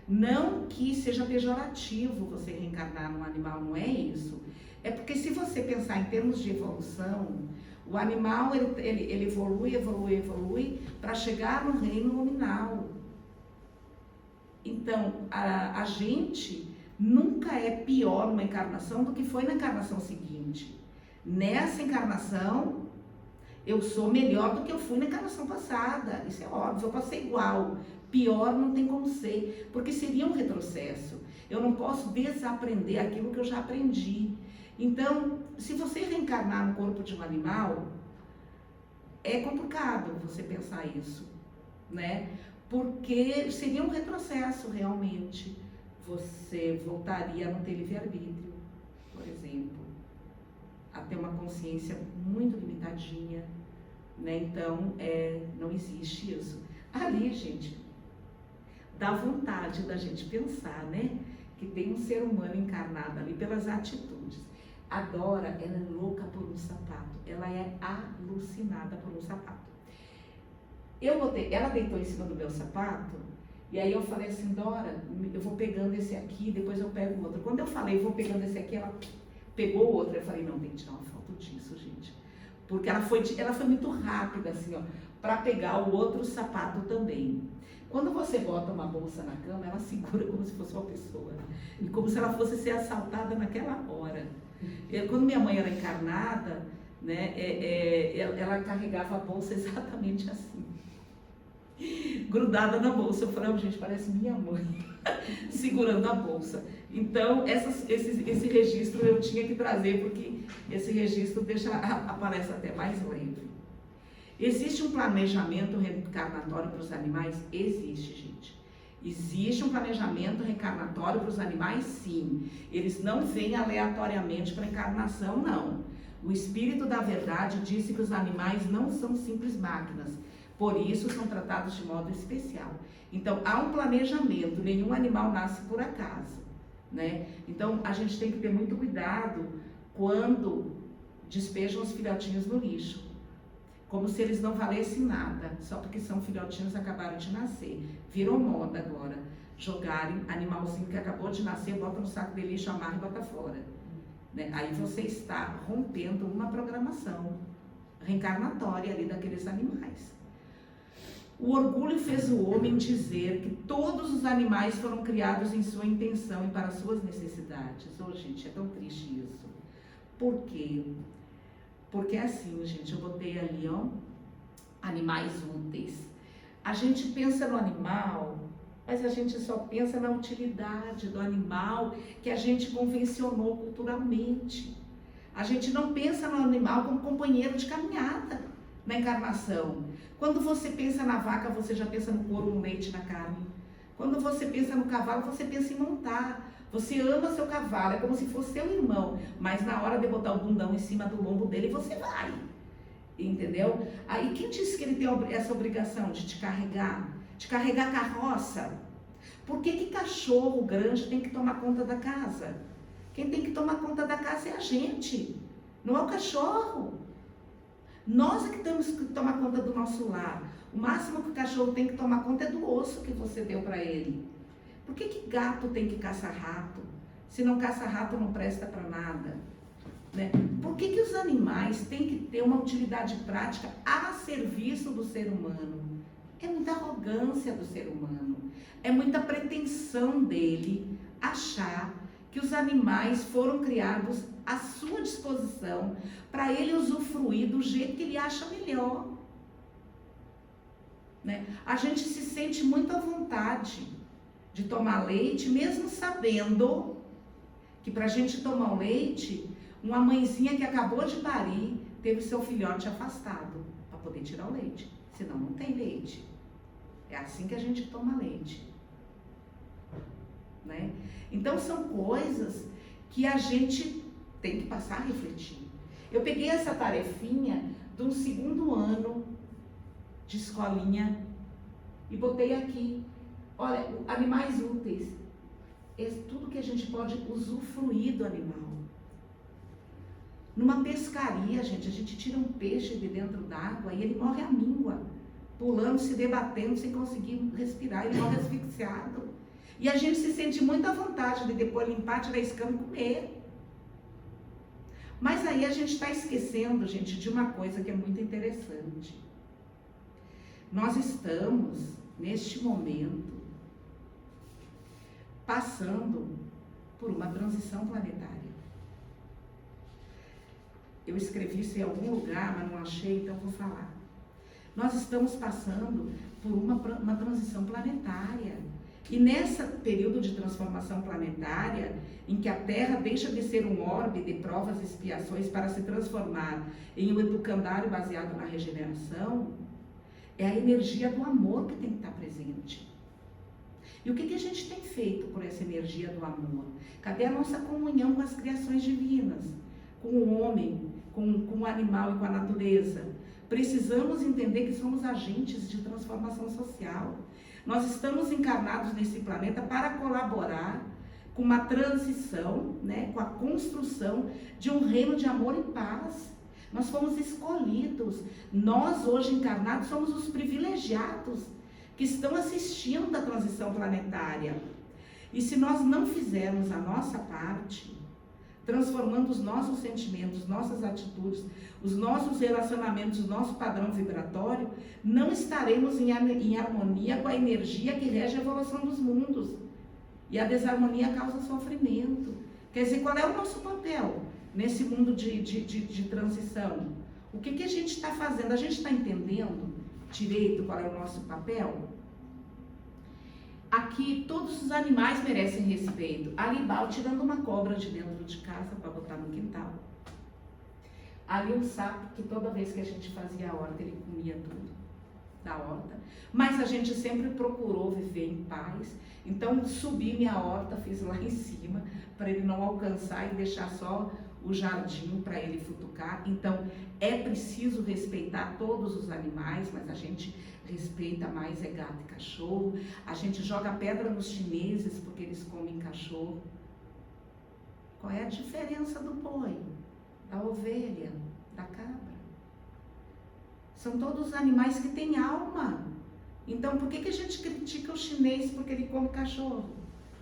Speaker 1: Não que seja pejorativo você reencarnar num animal, não é isso. É porque se você pensar em termos de evolução, o animal ele evolui para chegar no reino nominal. Então, a gente nunca é pior numa encarnação do que foi na encarnação seguinte. Nessa encarnação, eu sou melhor do que eu fui na encarnação passada. Isso é óbvio, eu posso ser igual. Pior não tem como ser, porque seria um retrocesso. Eu não posso desaprender aquilo que eu já aprendi. Então, se você reencarnar no corpo de um animal, é complicado você pensar isso, né? Porque seria um retrocesso realmente. Você voltaria a não ter livre-arbítrio, por exemplo, a ter uma consciência muito limitadinha, né? Então, não existe isso. Ali, gente, dá vontade da gente pensar, né? Que tem um ser humano encarnado ali pelas atitudes. A Dora, ela é louca por um sapato, ela é alucinada por um sapato. Ela deitou em cima do meu sapato, e aí eu falei assim, Dora, eu vou pegando esse aqui, depois eu pego o outro. Quando eu falei, vou pegando esse aqui, ela pegou o outro. Eu falei, não, tem que tirar uma foto disso, gente. Porque ela foi muito rápida, assim, ó, para pegar o outro sapato também. Quando você bota uma bolsa na cama, ela segura como se fosse uma pessoa, né? E como se ela fosse ser assaltada naquela hora. Quando minha mãe era encarnada, né, ela carregava a bolsa exatamente assim, grudada na bolsa. Eu falei, oh, gente, parece minha mãe segurando a bolsa. Então, esse registro eu tinha que trazer, porque esse registro aparece até mais leve. Existe um planejamento reencarnatório para os animais? Existe, gente. Existe um planejamento reencarnatório para os animais? Sim. Eles não vêm aleatoriamente para a encarnação, não. O Espírito da Verdade disse que os animais não são simples máquinas, por isso são tratados de modo especial. Então, há um planejamento, nenhum animal nasce por acaso, né? Então, a gente tem que ter muito cuidado quando despejam os filhotinhos no lixo, como se eles não valessem nada, só porque são filhotinhos, acabaram de nascer. Virou moda agora, jogarem animalzinho que acabou de nascer, bota no saco de lixo, amarra e bota fora, né? Aí você está rompendo uma programação reencarnatória ali daqueles animais. O orgulho fez o homem dizer que todos os animais foram criados em sua intenção e para suas necessidades. Oh, gente, é tão triste isso. Por quê? Porque assim, gente, eu botei ali, ó, animais úteis. A gente pensa no animal, mas a gente só pensa na utilidade do animal que a gente convencionou culturalmente. A gente não pensa no animal como companheiro de caminhada na encarnação. Quando você pensa na vaca, você já pensa no couro, no leite, na carne. Quando você pensa no cavalo, você pensa em montar. Você ama seu cavalo, é como se fosse seu irmão, mas na hora de botar o bundão em cima do lombo dele, você vai, entendeu? Aí quem disse que ele tem essa obrigação de te carregar carroça? Por que cachorro grande tem que tomar conta da casa? Quem tem que tomar conta da casa é a gente, não é o cachorro. Nós é que temos que tomar conta do nosso lar. O máximo que o cachorro tem que tomar conta é do osso que você deu para ele. Por que gato tem que caçar rato? Se não caça rato, não presta para nada, né? Por que os animais têm que ter uma utilidade prática a serviço do ser humano? É muita arrogância do ser humano. É muita pretensão dele achar que os animais foram criados à sua disposição para ele usufruir do jeito que ele acha melhor, né? A gente se sente muito à vontade de tomar leite, mesmo sabendo que para a gente tomar o leite, uma mãezinha que acabou de parir teve seu filhote afastado para poder tirar o leite, senão não tem leite. É assim que a gente toma leite, né? Então são coisas que a gente tem que passar a refletir. Eu peguei essa tarefinha de um segundo ano de escolinha e botei aqui, olha, animais úteis, é tudo que a gente pode usufruir do animal. Numa pescaria, gente, a gente tira um peixe de dentro d'água e ele morre à míngua, pulando, se debatendo, sem conseguir respirar, ele morre asfixiado. E a gente se sente muito à vontade de depois limpar, tirar a escama e comer. Mas aí a gente está esquecendo, gente, de uma coisa que é muito interessante. Nós estamos, neste momento, passando por uma transição planetária. Eu escrevi isso em algum lugar, mas não achei, então vou falar. Nós estamos passando por uma transição planetária. E nesse período de transformação planetária, em que a Terra deixa de ser um orbe de provas e expiações para se transformar em um educandário baseado na regeneração, é a energia do amor que tem que estar presente. E o que a gente tem feito por essa energia do amor? Cadê a nossa comunhão com as criações divinas? Com o homem, com o animal e com a natureza? Precisamos entender que somos agentes de transformação social. Nós estamos encarnados nesse planeta para colaborar com uma transição, né, com a construção de um reino de amor e paz. Nós fomos escolhidos. Nós, hoje encarnados, somos os privilegiados que estão assistindo à transição planetária. E se nós não fizermos a nossa parte, transformando os nossos sentimentos, nossas atitudes, os nossos relacionamentos, o nosso padrão vibratório, não estaremos em harmonia com a energia que rege a evolução dos mundos. E a desarmonia causa sofrimento. Quer dizer, qual é o nosso papel nesse mundo de transição? O que a gente está fazendo? A gente está entendendo direito qual é o nosso papel? Aqui todos os animais merecem respeito. Alibal tirando uma cobra de dentro de casa para botar no quintal. Ali um sapo que toda vez que a gente fazia a horta ele comia tudo da horta. Mas a gente sempre procurou viver em paz. Então subi minha horta, fiz lá em cima para ele não alcançar e deixar só o jardim para ele futucar. Então é preciso respeitar todos os animais, mas a gente respeita mais é gato e cachorro. A gente joga pedra nos chineses porque eles comem cachorro. Qual é a diferença do boi, da ovelha, da cabra? São todos animais que têm alma. Então por que a gente critica o chinês porque ele come cachorro?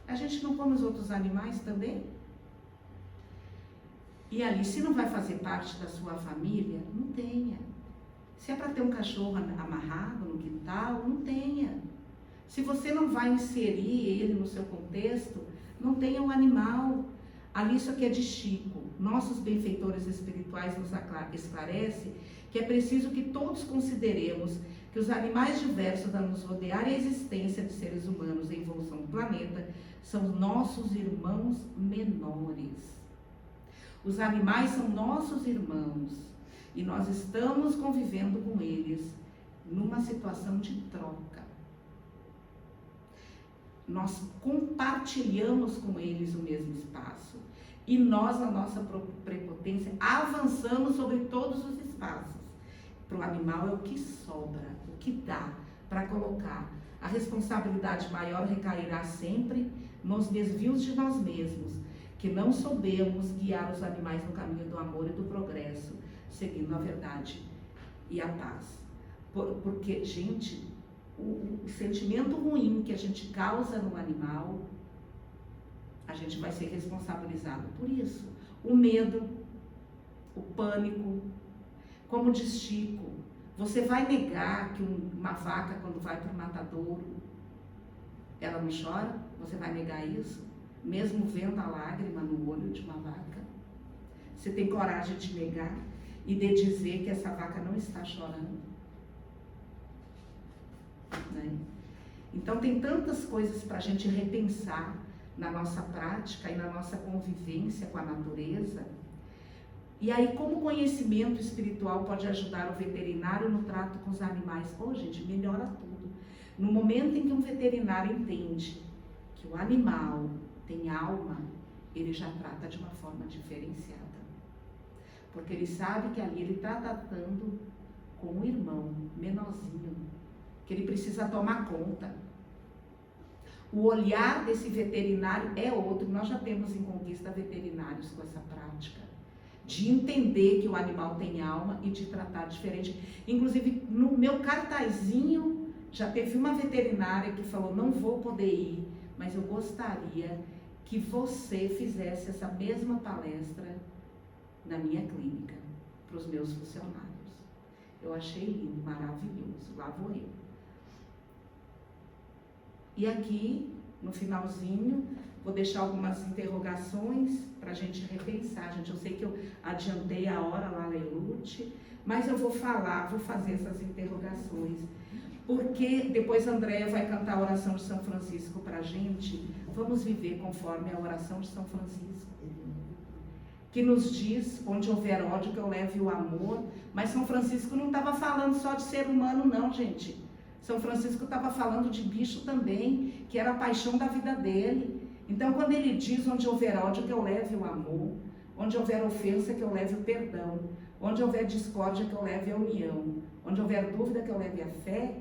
Speaker 1: A gente não come os outros animais também? E ali, se não vai fazer parte da sua família, não tenha. Se é para ter um cachorro amarrado no quintal, não tenha. Se você não vai inserir ele no seu contexto, não tenha um animal. Ali isso aqui é de Chico. Nossos benfeitores espirituais nos esclarecem que é preciso que todos consideremos que os animais diversos a nos rodear e a existência de seres humanos em evolução do planeta são nossos irmãos menores. Os animais são nossos irmãos e nós estamos convivendo com eles numa situação de troca. Nós compartilhamos com eles o mesmo espaço e nós, na nossa prepotência, avançamos sobre todos os espaços. Para o animal é o que sobra, o que dá para colocar. A responsabilidade maior recairá sempre nos desvios de nós mesmos, que não soubemos guiar os animais no caminho do amor e do progresso, seguindo a verdade e a paz. Porque, gente, o sentimento ruim que a gente causa no animal, a gente vai ser responsabilizado por isso. O medo, o pânico, como diz Chico, você vai negar que uma vaca, quando vai para o matadouro, ela não chora? Você vai negar isso? Mesmo vendo a lágrima no olho de uma vaca? Você tem coragem de negar e de dizer que essa vaca não está chorando? Né? Então tem tantas coisas para a gente repensar na nossa prática e na nossa convivência com a natureza. E aí, como o conhecimento espiritual pode ajudar o veterinário no trato com os animais? Gente, melhora tudo. No momento em que um veterinário entende que o animal tem alma, ele já trata de uma forma diferenciada. porque ele sabe que ali ele está tratando com um irmão menorzinho, que ele precisa tomar conta. O olhar desse veterinário é outro. Nós já temos em Conquista veterinários com essa prática de entender que o animal tem alma e de tratar diferente. Inclusive, no meu cartazinho, já teve uma veterinária que falou: não vou poder ir, mas eu gostaria que você fizesse essa mesma palestra na minha clínica, para os meus funcionários. Eu achei lindo, maravilhoso. Lá vou eu. E aqui, no finalzinho, vou deixar algumas interrogações para a gente repensar. Gente, eu sei que eu adiantei a hora lá, Lelute, mas eu vou fazer essas interrogações. Porque depois a Andréia vai cantar a oração de São Francisco para a gente. Vamos viver conforme a oração de São Francisco, que nos diz: onde houver ódio, que eu leve o amor. Mas São Francisco não estava falando só de ser humano, não, gente. São Francisco estava falando de bicho também, que era a paixão da vida dele. Então, quando ele diz: onde houver ódio, que eu leve o amor, onde houver ofensa, que eu leve o perdão, onde houver discórdia, que eu leve a união, onde houver dúvida, que eu leve a fé.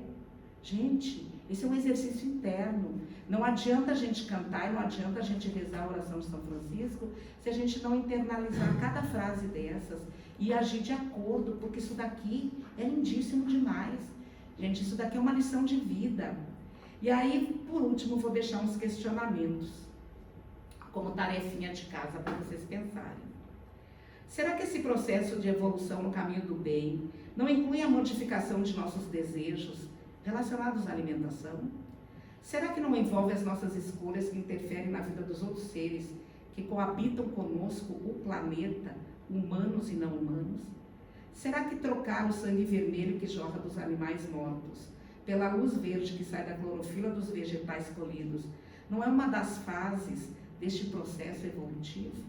Speaker 1: Gente, esse é um exercício interno. Não adianta a gente cantar e não adianta a gente rezar a oração de São Francisco se a gente não internalizar cada frase dessas e agir de acordo, porque isso daqui é lindíssimo demais. Gente, isso daqui é uma lição de vida. E aí, por último, vou deixar uns questionamentos, como tarefinha de casa para vocês pensarem. Será que esse processo de evolução no caminho do bem não inclui a modificação de nossos desejos relacionados à alimentação? Será que não envolve as nossas escolhas que interferem na vida dos outros seres que coabitam conosco o planeta, humanos e não humanos? Será que trocar o sangue vermelho que jorra dos animais mortos pela luz verde que sai da clorofila dos vegetais colhidos não é uma das fases deste processo evolutivo?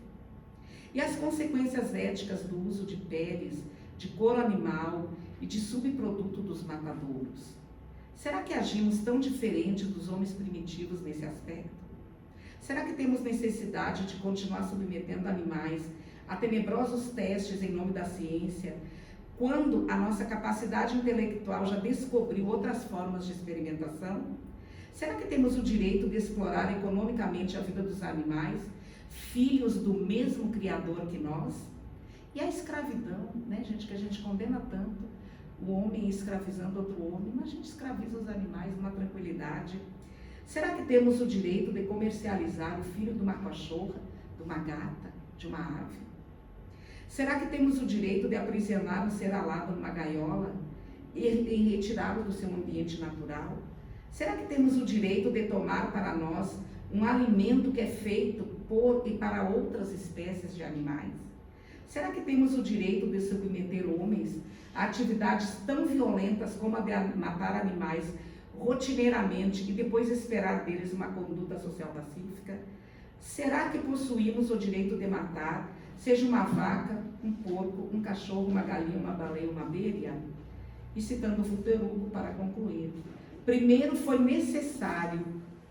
Speaker 1: E as consequências éticas do uso de peles, de couro animal e de subproduto dos matadouros? Será que agimos tão diferente dos homens primitivos nesse aspecto? Será que temos necessidade de continuar submetendo animais a tenebrosos testes em nome da ciência, quando a nossa capacidade intelectual já descobriu outras formas de experimentação? Será que temos o direito de explorar economicamente a vida dos animais, filhos do mesmo Criador que nós? E a escravidão, né, gente, que a gente condena tanto, o homem escravizando outro homem, mas a gente escraviza os animais numa tranquilidade. Será que temos o direito de comercializar o filho de uma cachorra, de uma gata, de uma ave? Será que temos o direito de aprisionar um ser alado numa gaiola e retirá-lo do seu ambiente natural? Será que temos o direito de tomar para nós um alimento que é feito por e para outras espécies de animais? Será que temos o direito de submeter homens a atividades tão violentas como a de matar animais rotineiramente e depois esperar deles uma conduta social pacífica? Será que possuímos o direito de matar, seja uma vaca, um porco, um cachorro, uma galinha, uma baleia, uma abelha? E citando Victor Hugo para concluir: primeiro foi necessário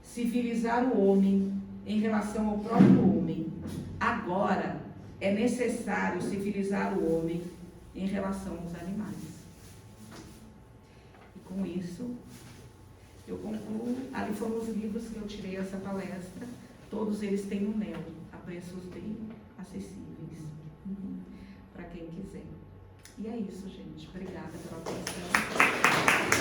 Speaker 1: civilizar o homem em relação ao próprio homem. Agora é necessário civilizar o homem em relação aos animais. E com isso, eu concluo. Ali foram os livros que eu tirei essa palestra. Todos eles têm um Neo, a preços bem acessíveis, para quem quiser. E é isso, gente. Obrigada pela atenção.